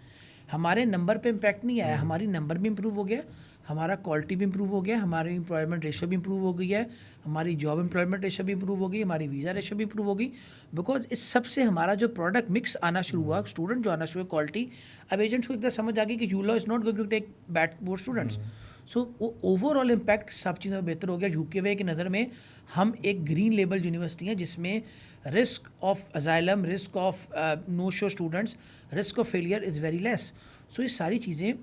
हमारे नंबर पे इम्पैक्ट नहीं आया, हमारी नंबर भी इंप्रूव हो गया, हमारा क्वालिटी भी इंप्रूव हो गया, हमारी एम्प्लॉयमेंट रेशियो भी इंप्रूव हो गई है, हमारी जॉब एम्प्लॉयमेंट रेशियो भी इंप्रूव हो गई, हमारी वीज़ा रेशियो भी इंप्रूव हो गई. बिकॉज इस सब से हमारा जो प्रोडक्ट मिक्स आना शुरू हुआ, स्टूडेंट जो आना शुरू हुआ, क्वालिटी, अब एजेंट्स को एकदम समझ आ गई कि यूलो is not going to take bad more students. So वो ओवरऑल इम्पैक्ट सब चीज़ों में बेहतर हो गया. यूके की नज़र में हम एक ग्रीन लेबल यूनिवर्सिटी हैं जिसमें risk of asylum, risk of no show students, risk of failure is very less. So ये सारी चीज़ें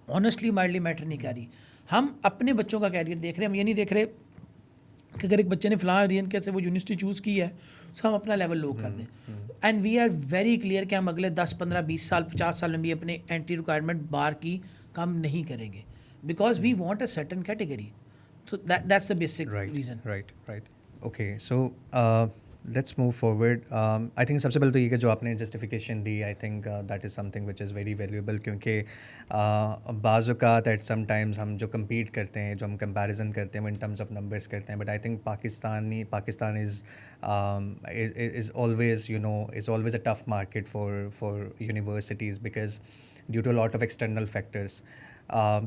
ऑनेस्टली माइंडली मैटर नहीं कर रही. हम अपने बच्चों का कैरियर देख रहे हैं. हम ये नहीं देख रहे कि अगर एक बच्चे ने फलां रीजन कैसे वो यूनिवर्सिटी चूज़ की है तो हम अपना लेवल लो कर दें. And we are very clear कि हम अगले 10, 15, 20 साल, 50 साल में भी अपने एंटी रिक्वायरमेंट बार की कम नहीं करेंगे. Because we want a certain category. So that's the basic reason. Right. Okay, so let's move forward. I think सबसे पहले तो ये कि जो आपने justification the, I think that is something which is very valuable, क्योंकि बाज़ औक़ात at sometimes हम जो compete करते हैं, जो हम comparison करते हैं, वो in terms of numbers करते हैं. But I think Pakistan is always is always a tough market for universities because due to a lot of external factors.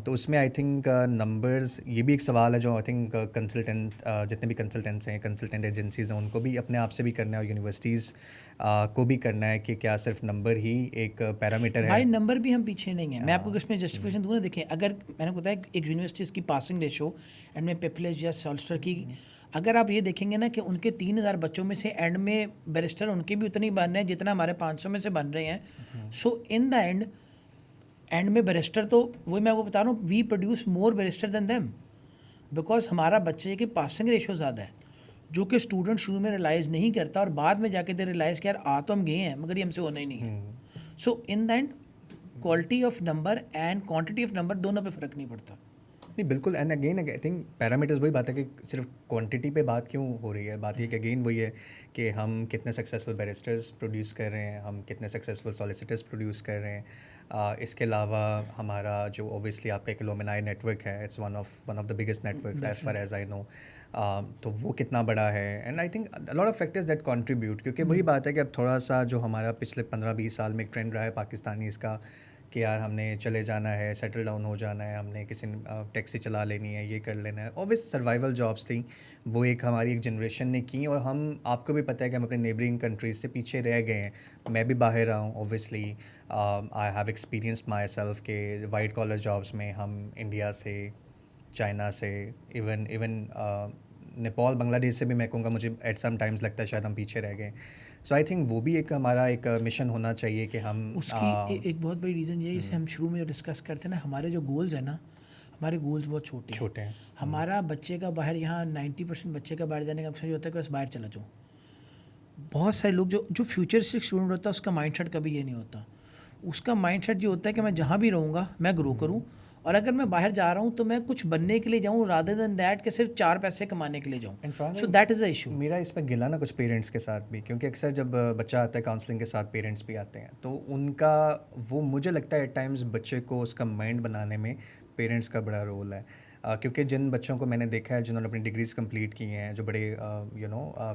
तो उसमें आई थिंक नंबर्स, ये भी एक सवाल है जो आई थिंक कंसल्टेंट जितने भी कंसल्टेंट्स हैं, कंसल्टेंट एजेंसीज़ हैं, उनको भी अपने आप से भी करना है और यूनिवर्सिटीज़ को भी करना है कि क्या सिर्फ नंबर ही एक पैरामीटर है. भाई नंबर भी हम पीछे नहीं हैं. मैं आपको इसमें जस्टिफिकेशन दूँ ना. देखें, अगर मैंने बताया एक यूनिवर्सिटी की पासिंग रेशो एंड में पेपलेज या सॉल्स्टर की, अगर आप ये देखेंगे ना कि उनके 3,000 बच्चों में से एंड में बैरिस्टर उनके भी उतने ही बन रहे हैं जितना हमारे 500 में से बन रहे हैं. सो इन द एंड में बैरिस्टर, तो वही मैं वो बता रहा हूँ, we produce more barrister than them. Because हमारा बच्चे की पासिंग रेशो ज़्यादा है, जो कि स्टूडेंट शुरू में रियलाइज़ नहीं करता और बाद में जाके दे रियलाइज़ कि यार आ तो हम गए हैं मगर ये हमसे होना ही नहीं है. So in the end quality of number and quantity of number दोनों पे फ़र्क नहीं पड़ता. नहीं बिल्कुल, and again I think parameters वही बात है कि सिर्फ क्वांटिटी पे बात क्यों हो रही है, बात ये कि अगेन वही है कि हम कितने सक्सेसफुल बैरिस्टर्स प्रोड्यूस कर रहे हैं, हम कितने सक्सेसफुल सॉलिसिटर्स प्रोड्यूस कर रहे हैं। इसके अलावा हमारा जो ओबियसली आपका एक एलुमनाई नेटवर्क है, it's one of the biggest networks as far as I know, तो वो कितना बड़ा है। And I think a lot of factors that contribute, क्योंकि वही बात है कि अब थोड़ा सा जो हमारा पिछले 15-20 साल में एक ट्रेंड रहा है पाकिस्तानी इसका कि यार हमने चले जाना है, सेटल डाउन हो जाना है, हमने किसी टैक्सी चला लेनी है, ये कर लेना है। ऑब्वियस सर्वाइवल जॉब्स थी, वो एक हमारी एक जनरेशन ने की, और हम, आपको भी पता है कि हम अपने नेबरिंग कंट्रीज से पीछे रह गए हैं। मैं भी बाहर रहा हूँ obviously, I have experience my self के वाइट कॉलर जॉब्स में हम इंडिया से, चाइना से, इवन नेपाल, बांग्लादेश से भी मैं कहूँगा मुझे एट सम टाइम्स लगता है शायद हम पीछे रह गए। सो आई थिंक वो भी एक हमारा एक मिशन होना चाहिए कि हम उसकी एक बहुत बड़ी रीज़न ये है, जैसे हम शुरू में जो डिस्कस करते हैं ना, हमारे जो गोल्स है ना, हमारे गोल्स बहुत छोटे हैं। हमारा बच्चे का बाहर, यहाँ 90% बच्चे का बाहर जाने का मकसद ये होता है कि बस बाहर चला जाऊँ। बहुत सारे लोग जो फ्यूचरिस्टिक स्टूडेंट होता है उसका माइंडसेट कभी ये नहीं होता। उसका माइंडसेट ये होता है कि मैं जहाँ भी रहूँगा मैं ग्रो करूँ, और अगर मैं बाहर जा रहा हूँ तो मैं कुछ बनने के लिए जाऊँ रादर देन दैट कि सिर्फ 4 पैसे कमाने के लिए जाऊँ। सो दैट इज़ द इशू। मेरा इसमें गिला ना कुछ पेरेंट्स के साथ भी, क्योंकि अक्सर जब बच्चा आता है काउंसलिंग के साथ पेरेंट्स भी आते हैं, तो उनका वो, मुझे लगता है एट टाइम्स बच्चे को उसका माइंड बनाने में पेरेंट्स का बड़ा रोल है। क्योंकि जिन बच्चों को मैंने देखा है जिन्होंने अपनी डिग्रीज़ कंप्लीट की हैं, जो बड़े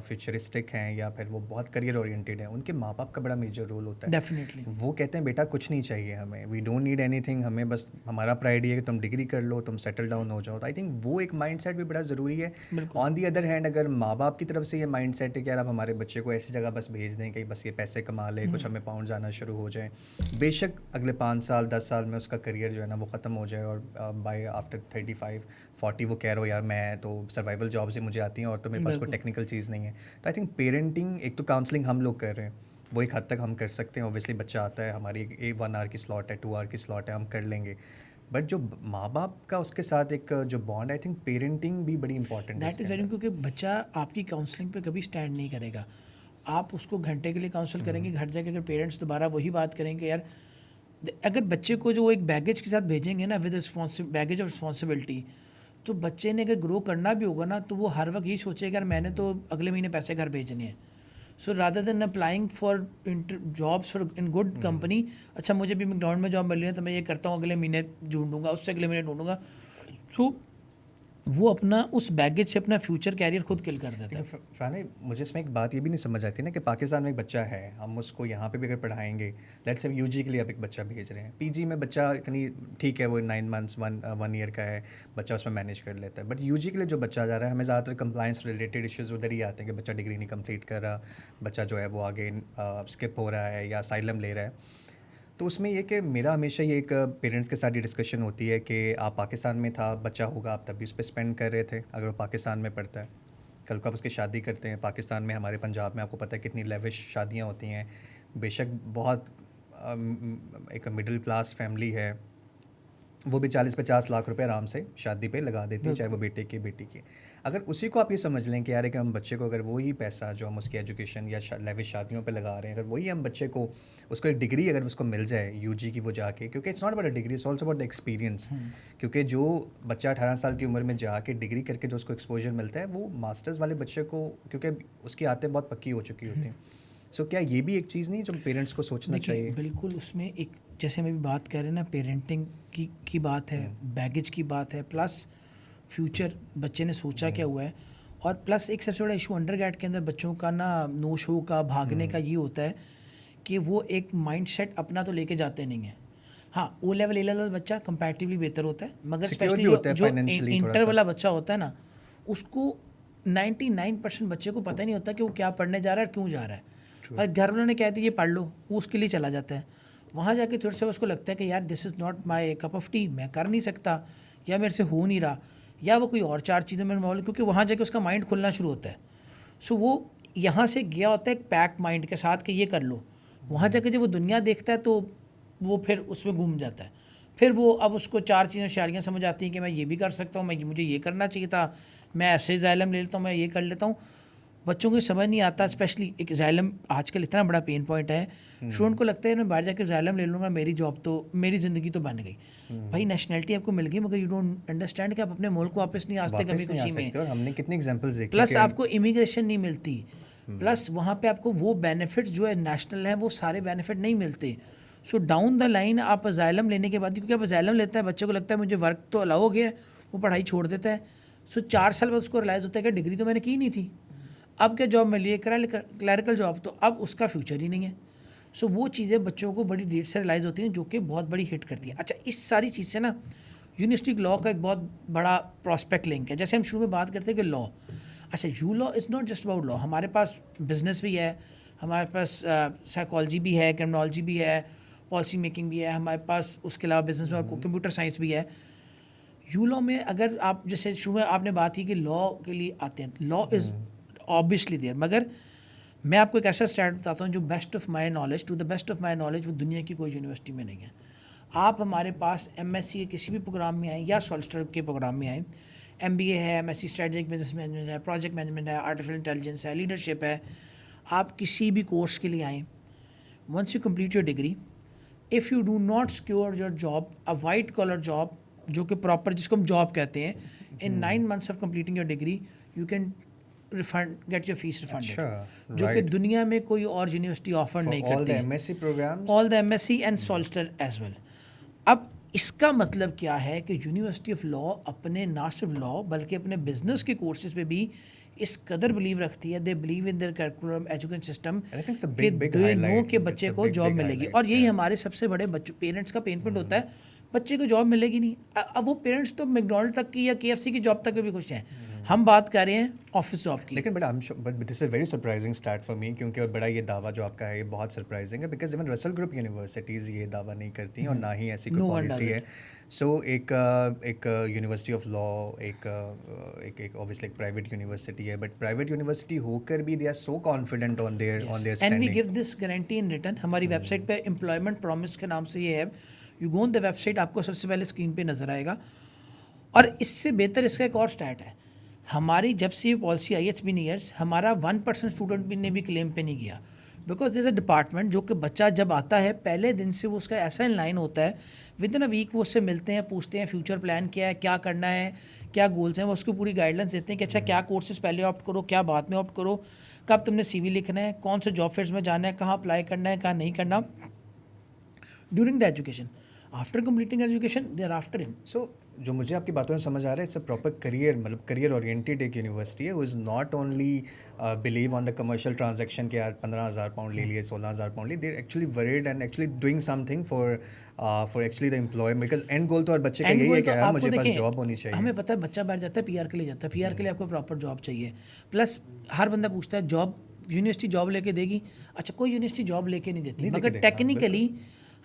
फ्यूचरिस्टिक हैं या फिर वो बहुत करियर ओरिएंटेड हैं, उनके माँ बाप का बड़ा मेजर रोल होता है। डेफिनेटली वो कहते हैं बेटा कुछ नहीं चाहिए हमें, वी डोंट नीड एनीथिंग, हमें बस हमारा प्राइड ये है कि तुम डिग्री कर लो, तुम सेटल डाउन हो जाओ। तो आई थिंक वो एक माइंडसेट भी बड़ा ज़रूरी है। ऑन दी अदर हैंड, अगर माँ बाप की तरफ से ये माइंडसेट है कि यार आप हमारे बच्चे को ऐसी जगह बस भेज दें कि बस ये पैसे कमा ले, कुछ हमें पाउंड जाना शुरू हो जाए, बेशक अगले 5 साल 10 साल में उसका करियर जो है ना वो ख़त्म हो जाए, और बाय आफ्टर 35-40 वो कह रहे हो यार मैं तो सर्वाइवल जॉब से मुझे आती हैं और तो मेरे पास कोई टेक्निकल चीज़ नहीं है। तो आई थिंक पेरेंटिंग, एक तो काउंसलिंग हम लोग कर रहे हैं, वो एक हद तक हम कर सकते हैं। ऑब्वियसली बच्चा आता है, हमारी एक 1 आवर की स्लॉट है, 2 आवर की स्लॉट है, हम कर लेंगे। बट जो माँ बाप का उसके साथ एक जो बॉन्ड, आई थिंक पेरेंटिंग भी बड़ी इंपॉर्टेंट है। दैट इज़ वेरी, क्योंकि बच्चा आपकी काउंसलिंग पे कभी स्टैंड नहीं करेगा। आप उसको घंटे के लिए काउंसल करेंगे, घर जाके अगर पेरेंट्स दोबारा वही बात करेंगे यार, अगर बच्चे को जो एक बैगेज के साथ भेजेंगे ना, विद बैगेज ऑफ रिस्पॉन्सिबिलिटी, तो बच्चे ने अगर ग्रो करना भी होगा ना, तो वो हर वक्त यही सोचेगा यार मैंने तो अगले महीने पैसे घर भेजने हैं। So rather than applying for jobs for in good company, अच्छा मुझे भी मैकडॉनल्ड में जॉब मिल रही है तो मैं ये करता हूँ, अगले महीने ढूंढूंगा, उससे अगले महीने ढूंढूंगा। सो वो अपना उस बैगेज से अपना फ्यूचर कैरियर खुद किल कर देता है। फरहान, मुझे इसमें एक बात ये भी नहीं समझ आती ना कि पाकिस्तान में एक बच्चा है, हम उसको यहाँ पे भी अगर पढ़ाएंगे, लेट्स से यूजी के लिए आप एक बच्चा भेज रहे हैं, पीजी में बच्चा इतनी ठीक है, वो 9 मंथ्स 1 ईयर का है, बच्चा उसमें मैनेज कर लेता है। बट यूजी के लिए जो बच्चा जा रहा है, हमें ज़्यादातर कंप्लाइंस रिलेटेड इश्यूज़ उधर ही आते हैं कि बच्चा डिग्री नहीं कंप्लीट कर रहा, बच्चा जो है वो आगे स्किप हो रहा है या असाइलम ले रहा है। तो उसमें ये कि मेरा हमेशा ये एक पेरेंट्स के साथ ये डिस्कशन होती है कि आप पाकिस्तान में था बच्चा होगा, आप तब भी उस पर स्पेंड कर रहे थे, अगर वो पाकिस्तान में पढ़ता है, कल को आप उसकी शादी करते हैं पाकिस्तान में, हमारे पंजाब में आपको पता है कितनी लेविश शादियाँ होती हैं, बेशक बहुत एक मिडिल क्लास फैमिली है, वो भी 40-50 लाख रुपए आराम से शादी पे लगा देती है, चाहे वो बेटे की बेटी की। अगर उसी को आप ये समझ लें कि यार कि हम बच्चे को अगर वही पैसा जो हम उसकी एजुकेशन या लेविश शादियों पे लगा रहे हैं, अगर वही हम बच्चे को, उसको एक डिग्री अगर उसको मिल जाए यूजी की वो जाके, क्योंकि it's not about a degree, it's also about the experience. क्योंकि जो बच्चा 18 साल की उम्र में जाके डिग्री करके जो उसको एक्सपोजर मिलता है, वो मास्टर्स वाले बच्चे को, क्योंकि उसकी आदतें बहुत पक्की हो चुकी होती हैं। सो क्या ये भी एक चीज़ नहीं जो पेरेंट्स को सोचना चाहिए? बिल्कुल, उसमें एक, जैसे हम अभी बात कर रहे हैं ना, पेरेंटिंग की बात है, बैगेज की बात है, प्लस फ्यूचर बच्चे ने सोचा क्या हुआ है, और प्लस एक सबसे बड़ा इशू अंडरग्रेड के अंदर बच्चों का ना, नो शो का, भागने का, ये होता है कि वो एक माइंडसेट अपना तो लेके जाते नहीं हैं। हाँ, ओ लेवल ए लेवल बच्चा कंपैरेटिवली बेहतर होता है, मगर स्पेशली जो इंटर वाला बच्चा होता है ना, उसको 99% बच्चे को पता ही नहीं होता कि वो क्या पढ़ने जा रहा है और क्यों जा रहा है। और घर वालों ने कह दिया ये पढ़ लो, वो उसके लिए चला जाता है। वहाँ जाके थोड़ा सा उसको लगता है कि यार this is not my cup of T, मैं कर नहीं सकता, या मेरे से हो नहीं रहा, या वो कोई और 4 चीज़ों में इन्वॉल्व, क्योंकि वहाँ जाके उसका माइंड खुलना शुरू होता है। सो वो यहाँ से गया होता है एक पैक माइंड के साथ कि ये कर लो, वहाँ जाके जब वो दुनिया देखता है तो वो फिर उसमें घूम जाता है। फिर वो अब उसको 4 चीज़ें शायरियाँ समझ आती हैं कि मैं ये भी कर सकता हूँ, मुझे ये करना चाहिए था, मैं ऐसे ज़ाइलम ले लेता हूँ, मैं ये कर लेता हूँ। बच्चों को समझ नहीं आता, स्पेशली एक जाइलम आजकल इतना बड़ा पेन पॉइंट है। स्टूडेंट को लगता है मैं बाहर जाकर जाइलम ले लूँगा, मेरी जॉब तो, मेरी ज़िंदगी तो बन गई। भाई नेशनलिटी आपको मिल गई, मगर यू डोंट अंडरस्टैंड कि आप अपने मुल्क को वापस नहीं आ सकते कभी वापस नहीं आ खुशी में। सकते, और हमने कितनी एग्जांपल्स देखी प्लस कि आपको इमिग्रेशन नहीं मिलती, प्लस वहाँ पे आपको वो बेनिफिट्स जो है नेशनल है वो सारे बेनिफिट नहीं मिलते। सो डाउन द लाइन आप अजाइलम लेने के बाद, क्योंकि आप अजाइलम लेता है, बच्चे को लगता है मुझे वर्क तो अलाउ हो गया है, वो पढ़ाई छोड़ देता है। सो 4 साल बाद उसको रियलाइज़ होता है कि डिग्री तो मैंने की नहीं थी, अब क्या जॉब मिली है, क्लैरिकल जॉब, तो अब उसका फ्यूचर ही नहीं है। सो वो चीज़ें बच्चों को बड़ी देर से रियलाइज़ होती हैं, जो कि बहुत बड़ी हिट करती हैं। अच्छा, इस सारी चीज़ से ना यूनिवर्सिटी लॉ का एक बहुत बड़ा प्रॉस्पेक्ट लिंक है। जैसे हम शुरू में बात करते हैं कि लॉ, अच्छा you law is not just about law, हमारे पास बिजनेस भी है, हमारे पास साइकोलॉजी भी है, क्रिमिनोलॉजी भी है, पॉलिसी मेकिंग भी है हमारे पास, उसके अलावा बिजनेस में कंप्यूटर साइंस भी है। यू लॉ में अगर आप, जैसे शुरू में आपने बात की कि लॉ के लिए आते हैं, लॉ इज़ ऑब्वियसली देयर, मगर मैं आपको एक ऐसा स्टैट बताता हूँ जो best of my knowledge, to the best of my knowledge, वो दुनिया की कोई यूनिवर्सिटी में नहीं है। आप हमारे पास एमएससी के किसी भी प्रोग्राम में आए या सॉलिसिटर के प्रोग्राम में आए, एमबीए है, एमएससी स्ट्रेटेजिक बिजनेस मैनेजमेंट है, प्रोजेक्ट मैनेजमेंट है, आर्टिफिशियल इंटेलिजेंस है, लीडरशिप है, आप किसी भी कोर्स के लिए आएँ, once you complete your degree, if you do not secure your job, a white collar job जो कि प्रॉपर, जिसको हम जॉब कहते हैं, in 9 months of completing your degree you can refund, get your fees refunded, जो कि दुनिया में कोई और यूनिवर्सिटी ऑफर नहीं करती है। All the MSc programmes, all the MSc and solicitor as well. अब इसका मतलब क्या है कि यूनिवर्सिटी ऑफ लॉ अपने ना सिर्फ लॉ बल्कि अपने बिजनेस के कोर्सेज पे भी इस कदर बिलीव रखती है, they believe in their curriculum education system, कि दे नो के बच्चे को जॉब मिलेगी। और यही हमारे सबसे बड़े बच्चों पेरेंट्स का पेन पॉइंट होता है, बच्चे को जॉब मिलेगी नहीं। अब वो पेरेंट्स तो मैकडोनल्ड तक की या केएफसी की जॉब तक भी खुश हैं, हम बात कर रहे हैं ऑफिस जॉब की। लेकिन but this is very surprising start for me, क्योंकि और बड़ा ये दावा जो आपका है ये बहुत सरप्राइजिंग है, because even Russell group universities ये दावा नहीं करती हैं और ना ही ऐसी कोई No one पॉलिसी does है। सो एक यूनिवर्सिटी ऑफ लॉ एक ऑब्वियसली एक प्राइवेट यूनिवर्सिटी है, बट प्राइवेट यूनिवर्सिटी होकर भी they are so confident on their and we standing. Give this guarantee in return. हमारी वेबसाइट पे एम्प्लॉयमेंट प्रॉमिस के नाम से ये है, you go on the website, आपको सबसे पहले स्क्रीन पे नज़र आएगा। और इससे बेहतर इसका एक और स्टैट है, हमारी जब से ये पॉलिसी आई, इट्स बीन ईयर्स, हमारा 1% स्टूडेंट भी ने भी क्लेम पे नहीं किया, बिकॉज दिस अ डिपार्टमेंट जो कि बच्चा जब आता है पहले दिन से वो उसका ऐसा इन लाइन होता है, विद इन अ वीक वो उससे मिलते हैं, पूछते हैं फ्यूचर प्लान क्या है, क्या करना है, क्या गोल्स हैं, वो उसको पूरी गाइडलाइंस देते हैं कि अच्छा क्या कोर्सेज पहले ऑप्ट करो, क्या बाद में ऑप्ट करो, कब तुमने CV लिखना है, कौन से जॉब फेयर्स में जाना है, कहाँ अप्लाई करना है, कहाँ नहीं करना, during the education, after completing education there after him. So जो मुझे आपकी बातों से समझ आ रहा है, इट्स अ प्रॉपर करियर, मतलब करियर ओरिएंटेड एक यूनिवर्सिटी है, वो is not only believe on the commercial transaction के यार 15,000 पाउंड ले लिए, 16,000 पाउंड लिए, there actually worried and actually doing something for actually the employment, because end goal तो हर बच्चे का यही है कि यार मुझे पास जॉब होनी चाहिए। हमें पता है बच्चा बाहर जाता है PR के लिए जाता है, PR के लिए आपको प्रॉपर जॉब चाहिए, प्लस हर बंदा पूछता है जॉब यूनिवर्सिटी जॉब लेके देगी। अच्छा, कोई यूनिवर्सिटी जॉब लेके नहीं देती, मगर टेक्निकली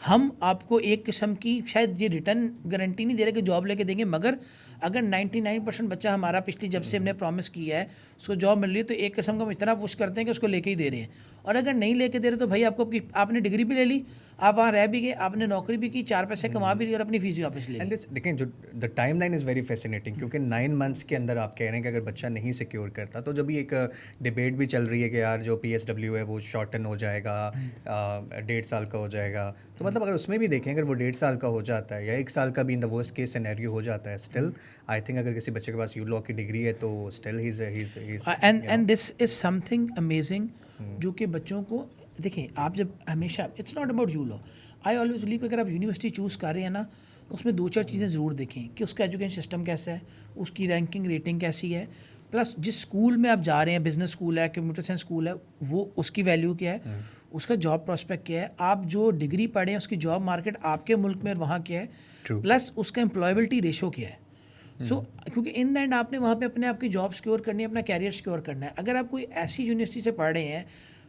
हम आपको एक किस्म की शायद ये रिटर्न गारंटी नहीं दे रहे कि जॉब लेके देंगे, मगर अगर 99% बच्चा हमारा पिछली जब से हमने प्रॉमिस किया है उसको जॉब मिल रही है, तो एक किस्म का हम इतना पुश करते हैं कि उसको लेके ही दे रहे हैं। और अगर नहीं लेके दे रहे तो भाई आपको आपने डिग्री भी ले ली, आप वहाँ रह भी गए, आपने नौकरी भी की, 4 पैसे कमा भी लिए और अपनी फीस भी वापस ले ली। एंड दिस देखें, जो the time line is very fascinating, क्योंकि 9 months के अंदर आप कह रहे हैं कि अगर बच्चा नहीं सिक्योर करता, तो जब भी एक डिबेट भी चल रही है कि यार जो PSW है वो शॉर्टन हो जाएगा, 1.5 साल का हो जाएगा, तो मतलब अगर उसमें भी देखें अगर वो 1.5 साल का हो जाता है या 1 साल का भी in the worst case scenario हो जाता है, स्टिल आई थिंक अगर किसी बच्चे के पास लॉ की डिग्री है तो still he is and this is something amazing जो कि बच्चों को देखें। आप जब हमेशा, it's not about law, I always believe अगर आप यूनिवर्सिटी चूज़ कर रहे हैं ना, उसमें 2-4 चीज़ें ज़रूर देखें कि उसका एजुकेशन सिस्टम कैसा है, उसकी रैंकिंग रेटिंग कैसी है, प्लस जिस स्कूल में आप जा रहे हैं, बिजनेस स्कूल है, कंप्यूटर साइंस स्कूल है, वो उसकी वैल्यू क्या है, उसका जॉब प्रोस्पेक्ट क्या है, आप जो डिग्री पढ़े हैं उसकी जॉब मार्केट आपके मुल्क में वहाँ क्या है, प्लस उसका एम्प्लॉयबिलिटी रेशो क्या है। क्योंकि इन द एंड आपने वहाँ पे अपने आपकी जॉब सिक्योर करनी है, अपना कैरियर सिक्योर करना है। अगर आप कोई ऐसी यूनिवर्सिटी से पढ़ रहे हैं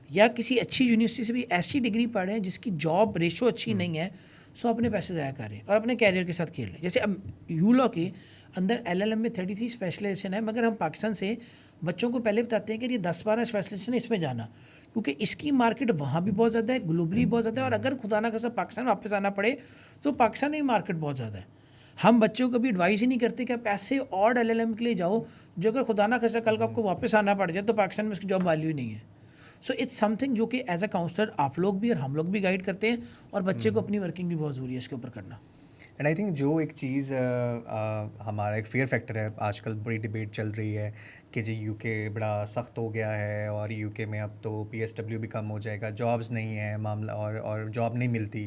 या किसी अच्छी यूनिवर्सिटी से भी ऐसी डिग्री पढ़ रहे हैं जिसकी जॉब रेशो अच्छी नहीं है, सो अपने पैसे ज़ाया कर रहे हैं और अपने कैरियर के साथ खेल रहे हैं। जैसे अब यू लॉ के अंदर LLM में 33 स्पेशलाइजेशन है, मगर हम पाकिस्तान से बच्चों को पहले बताते हैं कि ये 10-12 स्पेशलाइजेशन है, इसमें जाना, क्योंकि इसकी मार्केट वहाँ भी बहुत ज़्यादा है, ग्लोबली बहुत ज़्यादा है, और अगर खुदा ना खासा पाकिस्तान वापस आना पड़े तो पाकिस्तान में मार्केट बहुत ज़्यादा है। हम बच्चों को भी एडवाइस ही नहीं करते कि आप ऐसे और LLM के लिए जाओ जो अगर खुदा ना खास्ता कल को आपको वापस आना पड़ जाए तो पाकिस्तान में उसकी जॉब वैल्यू ही नहीं है. सो इट्स समथिंग जो कि एज अ काउंसलर आप लोग भी और हम लोग भी गाइड करते हैं, और बच्चे को अपनी वर्किंग भी बहुत ज़रूरी है इसके ऊपर करना. एंड आई थिंक जो एक चीज़ हमारा एक फेयर फैक्टर है, आजकल बड़ी डिबेट चल रही है कि जी यूके बड़ा सख्त हो गया है और यूके में अब तो PSW भी कम हो जाएगा, जॉब्स नहीं है मामला, और जॉब नहीं मिलती,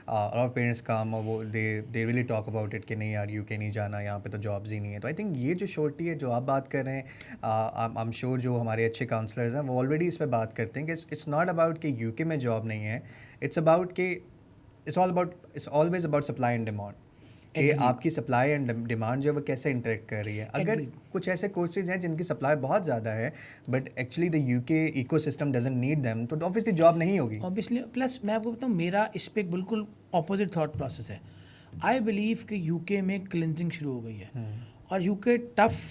और पेरेंट्स काम, और वो they really talk about it कि नहीं यार यूके नहीं जाना, यहाँ पे तो जॉब्स ही नहीं है. तो आई थिंक ये जो शोर्टी है जो आप बात कर रहे हैं, आई एम श्योर जो हमारे अच्छे काउंसलर्स हैं वो ऑलरेडी इस पर बात करते हैं कि इट्स नॉट अबाउट कि यूके में जॉब नहीं है, इट्स अबाउट कि it's always about supply and demand, कि आपकी सप्लाई एंड डिमांड जो है वो कैसे इंटरेक्ट कर रही है. अगर कुछ ऐसे कोर्सेज हैं जिनकी सप्लाई बहुत ज़्यादा है but actually the UK ecosystem doesn't need them, तो ऑब्वियसली जॉब नहीं होगी. ऑब्वियसली. प्लस मैं आपको बताऊँ, मेरा इस पर बिल्कुल अपोजिट थॉट प्रोसेस है. आई बिलीव कि यूके में क्लिनजिंग शुरू हो गई है और यूके टफ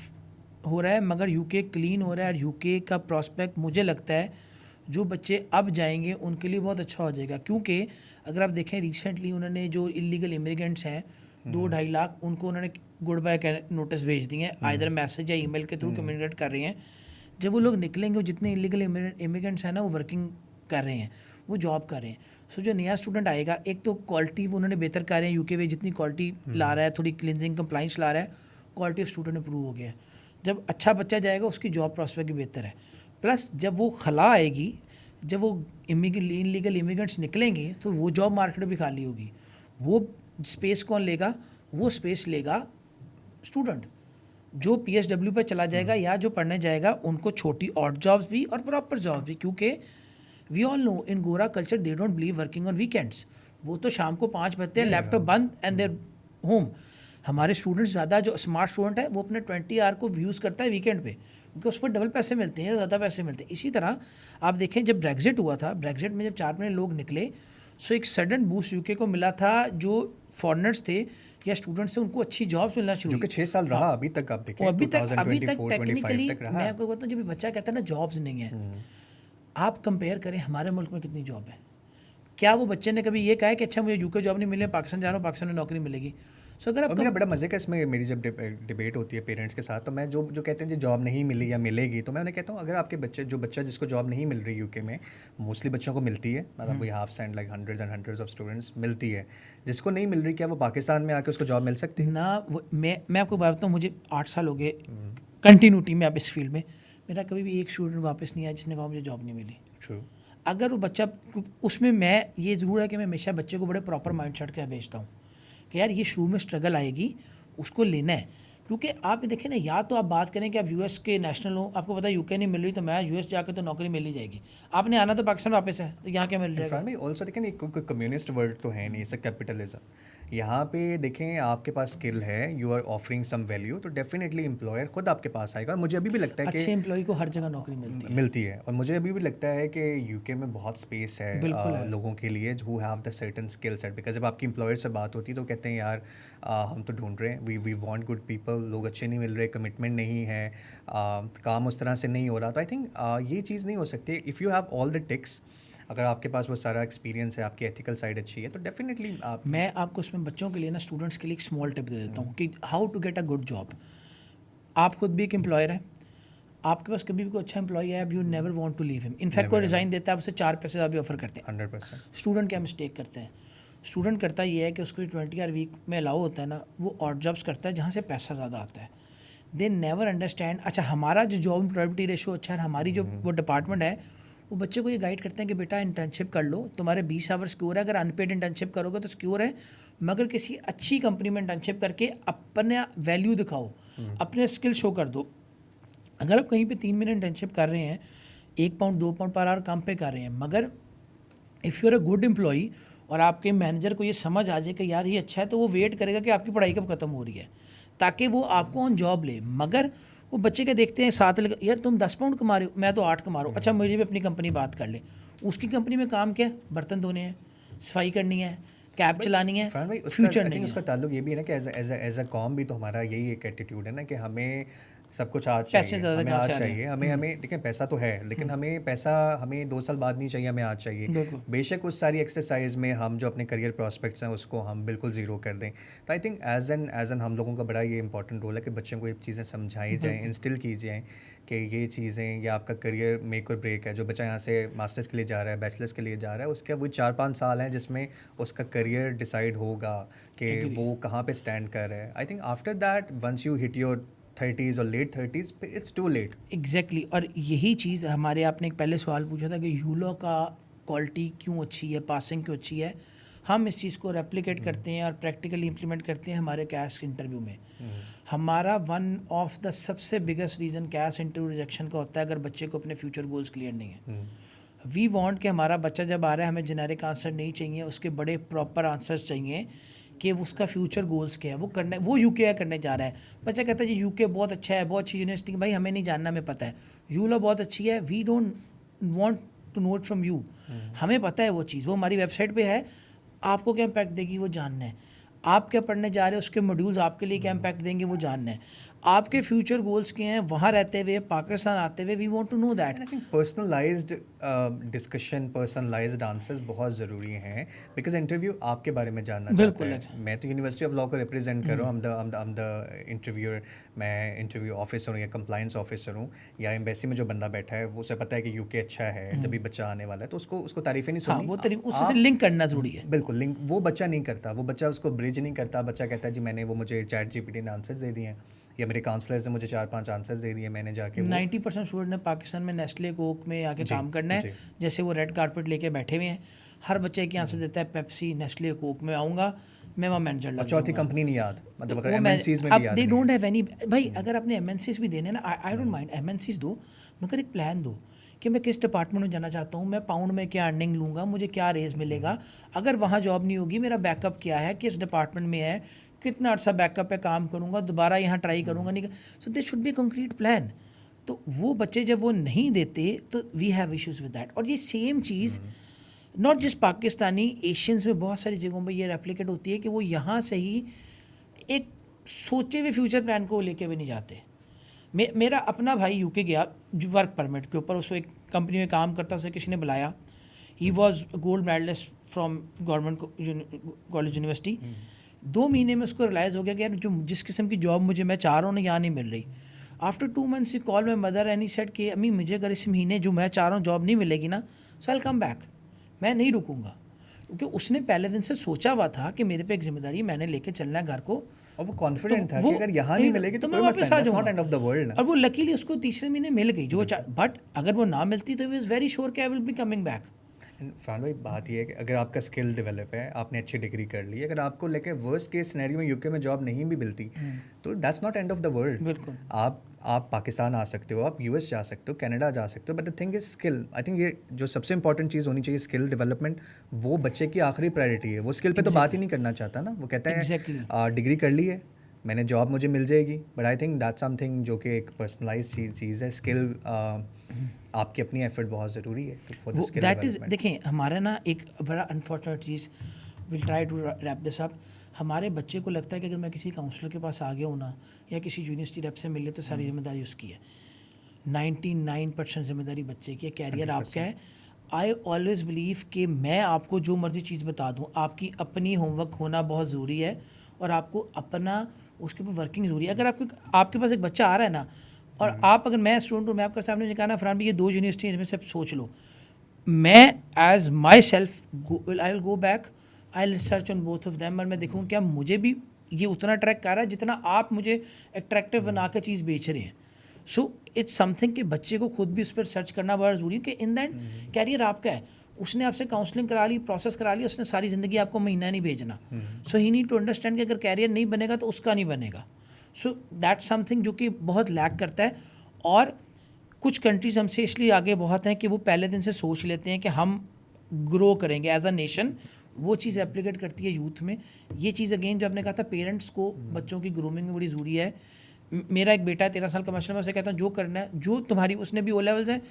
हो रहा है, मगर यूके क्लीन हो रहा है. और यूके का प्रॉस्पेक्ट मुझे लगता है जो बच्चे अब जाएंगे उनके लिए बहुत अच्छा हो जाएगा, क्योंकि अगर आप देखें रिसेंटली उन्होंने जो इलीगल इमिग्रेंट्स हैं 2-2.5 लाख, उनको उन्होंने गुड बाय नोटिस भेज दिए हैं, आइदर मैसेज या ईमेल के थ्रू कम्युनिकेट कर रहे हैं. जब वो लोग निकलेंगे, वो जितने इलीगल इमिग्रेंट्स हैं ना, वो वर्किंग कर रहे हैं, वो जॉब कर रहे हैं. सो जो नया स्टूडेंट आएगा, एक तो क्वालिटी वो उन्होंने बेहतर कर रहे हैं. यूके में जितनी क्वालिटी ला रहा है, थोड़ी क्लिनजिंग कंप्लाइंस ला रहा है, क्वालिटी ऑफ स्टूडेंट इंप्रूव हो गया है. जब अच्छा बच्चा जाएगा उसकी जॉब प्रॉस्पेक्ट भी बेहतर है. प्लस जब वो खला आएगी, जब वो इलीगल इमिग्रेंट्स निकलेंगे तो वो जॉब मार्केट भी खाली होगी. वो स्पेस कौन लेगा? वो स्पेस लेगा स्टूडेंट जो PSW पे चला जाएगा या जो पढ़ने जाएगा. उनको छोटी ऑड जॉब्स भी और प्रॉपर जॉब्स भी, क्योंकि वी ऑल नो इन गोरा culture they don't believe working on weekends. वो तो शाम को 5 बजते हैं, लैपटॉप बंद एंड देयर होम. हमारे स्टूडेंट्स ज़्यादा जो स्मार्ट स्टूडेंट है वो अपने 20 आवर को यूज़ करता है वीकेंड पे, क्योंकि उस पर डबल पैसे मिलते हैं, ज़्यादा पैसे मिलते हैं. इसी तरह आप देखें जब ब्रेग्जिट हुआ था, ब्रेग्जिट में जब 4 महीने लोग निकले, सो एक सडन बूस्ट यूके को मिला था. जो फॉरेनर्स थे या स्टूडेंट्स थे उनको अच्छी जॉब्स मिलना शुरू, जो कि 6 साल रहा अभी तक. आप देखें अभी तक 2024-25 टेक्निकली तक रहा. मैं आपको बताऊँ, जब बच्चा कहता है ना जॉब्स नहीं है, आप कंपेयर करें हमारे मुल्क में कितनी जॉब है. क्या वो बच्चे ने कभी ये कहा है कि अच्छा मुझे यूके जॉब नहीं मिले, पाकिस्तान जा रहा हूँ, पाकिस्तान में नौकरी मिलेगी? सो अगर आप मेरा बड़ा मज़े का इसमें मेरी जब डिबेट होती है पेरेंट्स के साथ, तो मैं जो जो कहते हैं जी जॉब नहीं मिली या मिलेगी, तो मैं उन्हें कहता हूँ अगर आपके बच्चा जिसको जॉब नहीं मिल रही यूके में, मोस्टली बच्चों को मिलती है, मतलब we have send like hundreds and hundreds of students, मिलती है. जिसको नहीं मिल रही, क्या वो पाकिस्तान में आके उसको जॉब मिल सकती है ना? मैं आपको बात बताऊँ, मुझे 8 साल हो गए कंटिन्यूटी में अब इस फील्ड में. मेरा कभी भी एक स्टूडेंट वापस नहीं आया जिसने कहा मुझे जॉब नहीं मिली. ट्रू. अगर वो बच्चा उसमें, मैं ये ज़रूर है कि मैं हमेशा बच्चे को बड़े प्रॉपर माइंड सेट के भेजता हूँ कि यार ये शुरू में स्ट्रगल आएगी, उसको लेना है. क्योंकि आप ये देखें ना, या तो आप बात करें कि आप US के नेशनल हो, आपको पता है यूके नहीं मिल रही, तो मैं US जाकर तो नौकरी मिल ही जाएगी. आपने आना तो पाकिस्तान वापस है, तो यहाँ क्या मिल जाएगा? में ऑल्सो देखें एक कम्युनिस्ट वर्ल्ड तो है नहीं, इट्स कैपिटलिज्म. यहाँ पे देखें आपके पास स्किल है, you are offering some value, तो डेफिनेटली एम्प्लॉयर खुद आपके पास आएगा. मुझे अभी भी लगता है अच्छे एम्प्लॉय को हर जगह नौकरी मिलती है. और मुझे अभी भी लगता है कि यूके में बहुत स्पेस है लोगों के लिए who have the certain skill set. Because जब आपकी एम्प्लॉयर से बात होती है तो कहते हैं यार हम तो ढूंढ रहे हैं, वी वांट गुड पीपल, लोग अच्छे नहीं मिल रहे, कमिटमेंट नहीं है, काम उस तरह से नहीं हो रहा. तो आई थिंक ये चीज़ नहीं हो सकती. If you have all the ticks, अगर आपके पास वो सारा एक्सपीरियंस है, आपकी एथिकल साइड अच्छी है, तो डेफिनेटली आप. मैं आपको उसमें बच्चों के लिए ना, स्टूडेंट्स के लिए एक स्मॉल टिप दे देता हूँ कि how to get a good job. आप खुद भी एक एम्प्लॉयर है, आपके पास कभी भी कोई अच्छा एम्प्लॉय है, you never want to leave him. In fact कोई रिज़ाइन देता है, आप उसे 4 पैसे ज़्यादा भी ऑफर करते हैं. 100%. स्टूडेंट क्या मिस्टेक करते हैं? स्टूडेंट करता ये है कि उसको 20 आवर वीक में अलाउ होता है ना, वो ऑड जॉब्स करता है जहाँ से पैसा ज़्यादा आता है. They never understand. अच्छा, हमारा जो जॉब एम्प्लॉयबिलिटी रेशो अच्छा है, हमारी जो वो डिपार्टमेंट है, वो बच्चे को ये गाइड करते हैं कि बेटा इंटर्नशिप कर लो, तुम्हारे 20 आवर सिक्योर है. अगर अनपेड इंटर्नशिप करोगे तो सिक्योर है, मगर किसी अच्छी कंपनी में इंटर्नशिप करके अपना वैल्यू दिखाओ, अपने स्किल शो कर दो. अगर आप कहीं पे 3 महीने इंटर्नशिप कर रहे हैं, 1 पाउंड 2 पाउंड पर आवर काम पे कर रहे हैं, मगर if you are a good employee और आपके मैनेजर को ये समझ आ जाए कि यार ये अच्छा है, तो वो वेट करेगा कि आपकी पढ़ाई कब ख़त्म हो रही है, ताकि वो आपको ऑन जॉब ले. मगर वो बच्चे के देखते हैं साथ यार तुम 10 पाउंड कमा रहे हो, मैं तो 8 कमा रहा हूँ, अच्छा मुझे भी अपनी कंपनी बात कर ले. उसकी कंपनी में काम क्या है? बर्तन धोने हैं, सफाई करनी है, कैब चलानी है, फ्यूचर नहीं है. उसका ताल्लुक ये भी है ना कि एज अ कॉम भी तो हमारा यही एक एटीट्यूड है ना कि हमें सब कुछ आज पैसे चाहिए, ज़्यादा हमें कहाँ आज से आ रहे चाहिए, हैं? हमें ठीक है, पैसा तो है लेकिन हमें पैसा हमें 2 साल बाद नहीं चाहिए, हमें आज चाहिए। बिल्कुल। बेशक उस सारी एक्सरसाइज में हम जो अपने करियर प्रॉस्पेक्ट्स हैं उसको हम बिल्कुल ज़ीरो कर दें। तो आई थिंक एज एन हम लोगों का बड़ा ये इंपॉर्टेंट रोल है कि बच्चों को ये चीज़ें समझाई जाएँ, इंस्टिल की जाएँ कि ये चीज़ें, ये आपका करियर मेक और ब्रेक है। जो बच्चा यहाँ से मास्टर्स के लिए जा रहा है, बैचलर्स के लिए जा रहा है, उसके वो 4-5 साल हैं जिसमें उसका करियर डिसाइड होगा कि Agree. वो कहाँ पे स्टैंड कर रहा है। I think after that once you hit your 30s और late 30s it's too late. Exactly और यही चीज़ हमारे आपने एक पहले सवाल पूछा था कि यूलो का क्वालिटी क्यों अच्छी है, पासिंग क्यों अच्छी है। हम इस चीज़ को रेप्लिकेट करते हैं और प्रैक्टिकली इम्प्लीमेंट करते हैं हमारे कैश इंटरव्यू में। हमारा वन ऑफ द सबसे biggest reason cash interview rejection का होता है अगर बच्चे को अपने फ्यूचर गोल्स क्लियर नहीं है। वी वांट कि हमारा बच्चा जब आ रहा है हमें जेनेरिक आंसर नहीं चाहिए, उसके बड़े प्रॉपर आंसर्स चाहिए कि उसका फ्यूचर गोल्स क्या है, वो करना, वो यूके करने जा रहा है। बच्चा कहता है जी यूके बहुत अच्छा है, बहुत अच्छी यूनिवर्सिटी, भाई हमें नहीं जानना, हमें पता है यूलो बहुत अच्छी है, we don't want to know it from you. हमें पता है वो चीज़, वो हमारी वेबसाइट पे है, आपको क्या इम्पैक्ट देगी वो जानना है। आप क्या पढ़ने जा रहे हो, उसके मॉड्यूल्स आपके लिए क्या इम्पैक्ट देंगे वो जानना है। आपके फ्यूचर गोल्स क्या हैं, वहाँ रहते हुए पाकिस्तान आते हुए, we want to know that. I think personalised discussion, personalised answers बहुत ज़रूरी हैं बिकॉज इंटरव्यू आपके बारे में जानना चाहता बिल्कुल है। मैं तो यूनिवर्सिटी ऑफ लॉ को रिप्रेजेंट कर रहा हूँ, I'm the इंटरव्यूअर, मैं इंटरव्यू ऑफिसर हूँ या कंप्लाइंस ऑफिसर हूँ, या एम्बेसी में जो बंदा बैठा है वो उसे पता है कि यूके अच्छा है, जब भी बच्चा आने वाला है तो उसको तारीफ़ें नहीं हाँ, सुननी। वो तरीके उससे लिंक करना ज़रूरी है। बिल्कुल लिंक वो बच्चा नहीं करता, वो बच्चा उसको ब्रिज नहीं करता। बच्चा कहता है जी मैंने, वो मुझे चैट जीपीटी ने आंसर्स दे दिए हैं या मेरे काउंसलर्स ने मुझे 4-5 आंसर्स दे दिए, मैंने जाके 90% स्टूडेंट ने पाकिस्तान में नेस्ले कोक में आके काम करना है, जी। जैसे वो रेड कारपेट लेके बैठे हुए हैं। हर बच्चे के आंसर देता है पेप्सी, नेस्ले कोक में आऊँगा, मैं वहाँ मैनेजर लग और चौथी जाऊँगा। कंपनी नहीं याद, मतलब अगर वो एमएनसीज में भी याद दे नहीं डोंट है। Have any. भाई अगर आपने एमएनसीज भी देने ना, आई डोंट माइंड एमएनसीज दो, मगर एक प्लान दो कि मैं किस डिपार्टमेंट में जाना चाहता हूँ, मैं पाउंड में क्या अर्निंग लूँगा, मुझे क्या रेज मिलेगा, अगर वहाँ जॉब नहीं होगी मेरा बैकअप क्या है, किस डिपार्टमेंट में है, कितना अर्सा बैकअप है, काम करूँगा, दोबारा यहाँ ट्राई करूँगा, नहीं। So they should be concrete plan. तो वो बच्चे जब वो नहीं देते तो we have issues with that. और ये सेम चीज़ नॉट जस्ट पाकिस्तानी, एशियंस में बहुत सारी जगहों पर ये रेप्लिकेट होती है कि वो यहाँ से ही एक सोचे हुए फ्यूचर प्लान को लेके भी नहीं जाते। मेरा अपना भाई यूके गया वर्क परमिट के ऊपर, उसको एक कंपनी में काम करता, उसे किसी ने बुलाया, he was gold medallist from government college university. 2 महीने में उसको रियलाइज़ हो गया कि यार जो जिस किस्म की जॉब मुझे मैं चाह रहा हूँ ना, यहाँ नहीं मिल रही। After 2 months he call my mother and he said कि अम्मी मुझे अगर इस महीने जो मैं चाह रहा हूँ जॉब नहीं मिलेगी ना, सो आई विल कम बैक, मैं नहीं रुकूंगा। क्योंकि उसने पहले दिन से सोचा हुआ था कि मेरे पे एक जिम्मेदारी मैंने लेके चलना है घर को, और वो कॉन्फिडेंट था वो कि अगर यहाँ नहीं मिलेगी तो मैं कोई वापस मसला आ नहीं, जाऊंगा। Not and of the world ना। और वो लकीली उसको तीसरे महीने मिल गई जो बट अगर वो ना मिलती तो वाज वेरी श्योर कि I will be coming back. Farhan भाई बात ये है कि अगर आपका स्किल डेवलप है, आपने अच्छी डिग्री कर ली, अगर आपको लेके वर्स्ट केस सिनेरियो में यूके में जॉब नहीं भी मिलती तो that's not and of the world. बिल्कुल। आप पाकिस्तान आ सकते हो, आप यूएस जा सकते हो, कनाडा जा सकते हो, but the thing is skill. I think ये जो सबसे इंपॉर्टेंट चीज़ होनी चाहिए, स्किल डेवलपमेंट, वो बच्चे की आखिरी प्रायोरिटी है। वो स्किल पे तो बात ही नहीं करना चाहता ना, वो कहता है डिग्री कर ली है मैंने, जॉब मुझे मिल जाएगी। But I think that's something जो कि एक पर्सनलाइज चीज़ है। स्किल आपकी अपनी एफर्ट बहुत ज़रूरी है for the skill that is, development. देखें हमारा ना एक बड़ा अनफॉर्चुनेट चीज़, will try to wrap this up. हमारे बच्चे को लगता है कि अगर मैं किसी काउंसलर के पास आ गया हूँ ना, या किसी यूनिवर्सिटी रेप से मिले तो सारी जिम्मेदारी उसकी है। 99% जिम्मेदारी बच्चे की है, कैरियर आपका है। आई ऑलवेज बिलीव कि मैं आपको जो मर्जी चीज़ बता दूँ, आपकी अपनी होमवर्क होना बहुत ज़रूरी है और आपको अपना उसके ऊपर वर्किंग ज़रूरी है। अगर आपके पास एक बच्चा आ रहा है ना, और आप अगर मैं स्टूडेंट हूँ, मैं आपके सामने कहा ना फरहान भाई ये 2 यूनिवर्सिटी में से सोच लो, मैं as myself I will go back, I will search on both of them, और मैं देखूँ क्या मुझे भी ये उतना अट्रैक्ट कर रहा है जितना आप मुझे अट्रैक्टिव बना के चीज़ बेच रहे हैं। सो इट्स समथिंग कि बच्चे को खुद भी उस पर सर्च करना बड़ा ज़रूरी है कि इन दैट कैरियर आपका है। उसने आपसे काउंसलिंग करा ली, प्रोसेस करा ली, उसने सारी ज़िंदगी आपको महीना नहीं भेजना। सो ही नीड टू अंडरस्टैंड कि अगर कैरियर नहीं बनेगा तो उसका नहीं बनेगा। सो दैट्स समथिंग जो कि बहुत लैक करता है। और कुछ कंट्रीज़ हमसे इसलिए आगे बहुत हैं कि वो पहले दिन से सोच लेते हैं कि हम ग्रो करेंगे एज अ नेशन, वो चीज़ एप्लीकेट करती है यूथ में। ये चीज़ अगेन जो आपने कहा था पेरेंट्स को बच्चों की ग्रूमिंग में बड़ी ज़रूरी है। मेरा एक बेटा है 13 साल का, माशाल्लाह, मैं उसे कहता हूँ जो करना है, जो तुम्हारी, उसने भी O levels है,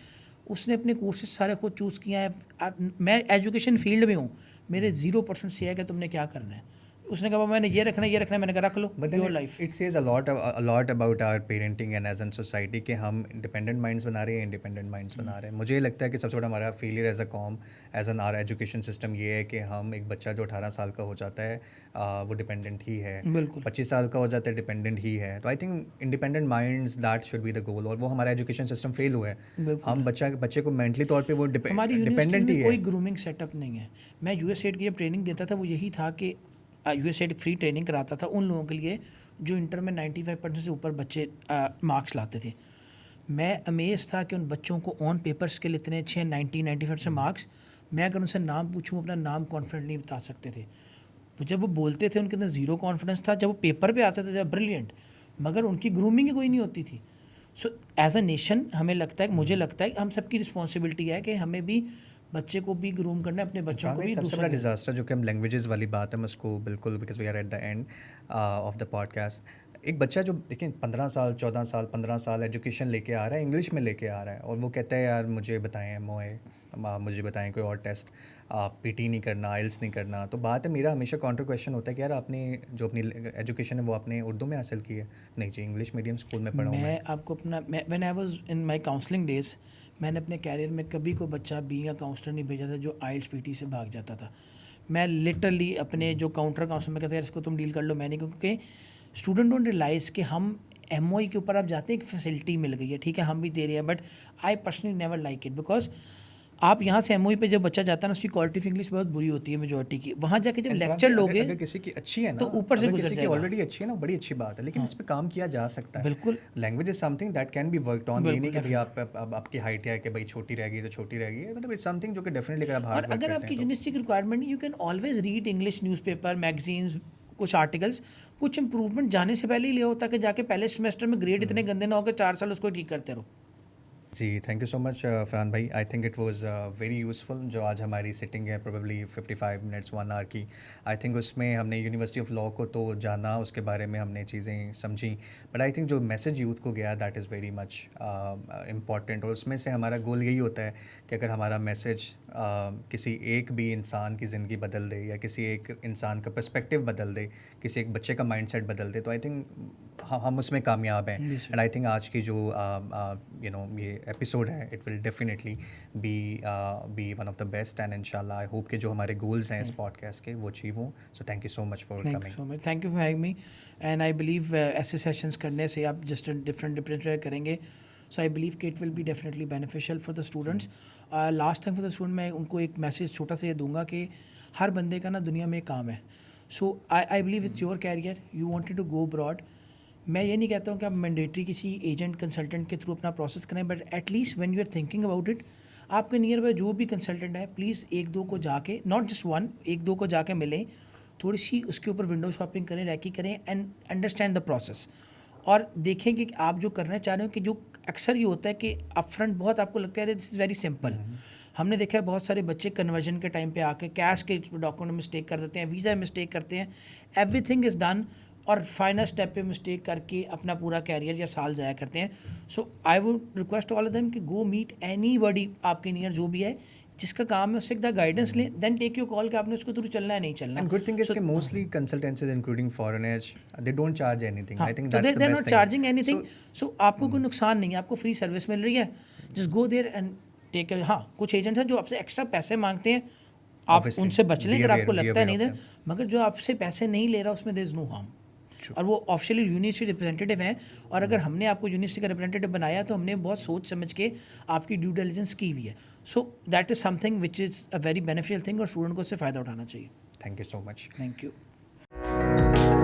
उसने अपने कोर्सेज सारे खुद चूज़ किया है। मैं एजुकेशन फील्ड में हूँ, मेरे 0% से है कि तुमने क्या करना है, उसने कहा मैंने ये रखना है, मैंने कहा रख लो, But then your life. it says a lot about our parenting and as in society कि हम independent minds बना रहे हैं, independent minds बना रहे हैं. मुझे ये लगता है कि सबसे बड़ा हमारा failure as a com as an our education system ये है कि हम एक बच्चा जो 18 साल का हो जाता है वो डिपेंडेंट ही है, बिल्कुल 25 साल का हो जाता है डिपेंडेंट ही है. तो I think independent minds that should be the goal, और वो हमारा एजुकेशन सिस्टम फेल हुआ है. बिल्कुल। हम बच्चे को मेंटली तौर पे वो हमारी डिपेंडेंट यूनिवर्सिटी ही में कोई है. ग्रूमिंग सेटअप नहीं है। मैं यूएसएड की जब ट्रेनिंग देता था वो यही था कि यूएसएड फ्री ट्रेनिंग कराता था उन लोगों के लिए जो इंटर में 95% से ऊपर बच्चे मार्क्स लाते थे। मैं अमेज था कि उन बच्चों को ऑन पेपर्स के लिए इतने अच्छे 90-95 से मार्क्स, मैं अगर उनसे नाम पूछूं अपना नाम कॉन्फिडेंट नहीं बता सकते थे। तो जब वो बोलते थे उनके अंदर ज़ीरो कॉन्फिडेंस था, जब वो पेपर पे आते थे जब ब्रिलियंट, मगर उनकी ग्रूमिंग ही कोई नहीं होती थी। सो एज अ नेशन हमें लगता है, मुझे लगता है हम सबकी रिस्पॉन्सिबिलिटी है कि हमें भी बच्चे को भी ग्रूम करना है, अपने बच्चों को भी। सबसे बड़ा डिजास्टर जो कि हम लैंग्वेजेस वाली बात है, मैं उसको बिल्कुल, because we are at the end of the podcast. एक बच्चा जो देखिए 15 साल 14 साल 15 साल एजुकेशन लेके आ रहा है, इंग्लिश में लेके आ रहा है, और वो कहता है यार मुझे बताएं MOA, मुझे बताएं कोई और टेस्ट, PT नहीं करना, IELTS नहीं करना. तो बात है, मेरा हमेशा काउंटर क्वेश्चन होता है कि यार आपने जो अपनी एजुकेशन है वो आपने उर्दू में हासिल की है? नहीं जी, इंग्लिश मीडियम स्कूल में पढ़ा हूँ मैं. आपको अपना when I was in my counselling days, मैंने अपने कैरियर में कभी कोई बच्चा बीइंग अ काउंसलर नहीं भेजा था जो IELTS PT से भाग जाता था. मैं लिटरली अपने जो काउंटर काउंसलर में कहते हैं इसको तुम डील कर लो, मैं नहीं, क्योंकि स्टूडेंट डोंट रियलाइज़ कि हम MOE के ऊपर आप जाते हैं, एक फैसिलिटी मिल गई है, ठीक है हम भी दे रहे हैं, but I personally never like it, because आप यहाँ से MOE पे जब बच्चा जाता है ना उसकी क्वालिटी ऑफ इंग्लिश बहुत बुरी होती है मेजोरिटी की. वहाँ जाके जब लेक्चर लोगे अगर किसी की अच्छी है ना, तो ऊपर से अगर गुजर किसी की जाएगा. ऑलरेडी अच्छी है ना, बड़ी अच्छी बात है, लेकिन इस पे काम किया जा सकता है. बिल्कुल language is something that can be worked on. ये नहीं कि भाई आपकी हाइट है कि भाई छोटी रह गई तो छोटी रह गई, मतलब इट्स समथिंग जो कि डेफिनेटली अगर आप हार्ड और वर्क अगर करते आपकी हैं यूनिवर्सिटी की requirement, you can always read English newspaper, magazines, कुछ आर्टिकल्स, कुछ इंप्रूवमेंट जाने से पहले ही ले हो, ताकि जाके पहले सेमेस्टर में ग्रेड इतने गंदे ना हो कि 4 साल उसको ठीक करते रहो. जी. Thank you so much Farhan भाई. I think it was very useful. जो आज हमारी सिटिंग है प्रोबेबली 55 मिनट्स 1 आवर की, आई थिंक उसमें हमने यूनिवर्सिटी ऑफ लॉ को तो जाना, उसके बारे में हमने चीज़ें समझी, बट आई थिंक जो मैसेज यूथ को गया that is very much important. और उसमें से हमारा गोल यही होता है कि अगर हमारा मैसेज किसी एक भी इंसान की ज़िंदगी बदल दे, या किसी एक इंसान का पर्सपेक्टिव बदल दे, किसी एक बच्चे का माइंडसेट बदल दे, तो आई थिंक हम उसमें कामयाब हैं. एंड आई थिंक आज की जो ये एपिसोड है, it will definitely be one of the best, and इंशाल्लाह आई होप कि जो हमारे गोल्स हैं इस पॉडकास्ट के वो अचीव हों. So thank you so much for coming. Thank you for having me. And I believe ऐसे सेशंस करने से आप जस्ट डिफरेंट करेंगे. सो आई बिलीव कि it will be definitely beneficial for the students. Last time for the student मैं उनको एक message छोटा सा ये दूंगा कि हर बंदे का ना दुनिया में एक काम है. So I believe it's your career, you wanted to go abroad. मैं ये नहीं कहता हूँ कि आप मैंडेटरी किसी एजेंट कंसल्टेंट के थ्रू अपना प्रोसेस करें, but at least when you are thinking about it, आपके नियर बाय जो भी कंसल्टेंट है, प्लीज़ 1-2 को जाके, नॉट जस्ट वन, 1-2 को जाके मिलें, थोड़ी सी उसके ऊपर विंडो शॉपिंग करें, रैकी करें, एंड अंडरस्टैंड द प्रोसेस. और देखें कि आप जो करना चाह रहे हो, कि जो अक्सर ये होता है कि अपफ्रंट बहुत आपको लगता है दिस इज़ वेरी सिंपल. हमने देखा है बहुत सारे बच्चे कन्वर्जन के टाइम पे आके कैश के डॉक्यूमेंट में मिस्टेक कर देते हैं, वीज़ा में मिस्टेक करते हैं, एवरीथिंग इज़ डन, और फाइनल स्टेप पे मिस्टेक करके अपना पूरा कैरियर या साल ज़ाया करते हैं. So I would request all of them कि गो मीट एनीबॉडी आपके नियर जो भी है जिसका काम है, उससे एक गाइडेंस लें, देन टेक योर कॉल कि आपने उसको थ्रू चलना है नहीं चलना. And good thing is that mostly consultancies including Foreign Edge, they don't charge anything. I think so that's the they're best not thing. charging anything. So आपको कोई नुकसान नहीं है, आपको फ्री सर्विस मिल रही है. Just go there and take care. हाँ, कुछ एजेंट्स हैं जो आपसे एक्स्ट्रा पैसे मांगते हैं, आप Obviously. उनसे बच लें Be अगर aware, आपको be लगता है aware नहीं of दे, मगर जो आपसे पैसे नहीं ले रहा उसमें देयर इज़ नो हार्म. और वो ऑफिशियली यूनिवर्सिटी रिप्रेजेंटेटिव हैं, और अगर हमने आपको यूनिवर्सिटी का रिप्रेजेंटेटिव बनाया तो हमने बहुत सोच समझ के आपकी ड्यू डिलिजेंस की हुई है. So that is something which is a very beneficial thing, और स्टूडेंट को उससे फ़ायदा उठाना चाहिए. Thank you so much. Thank you.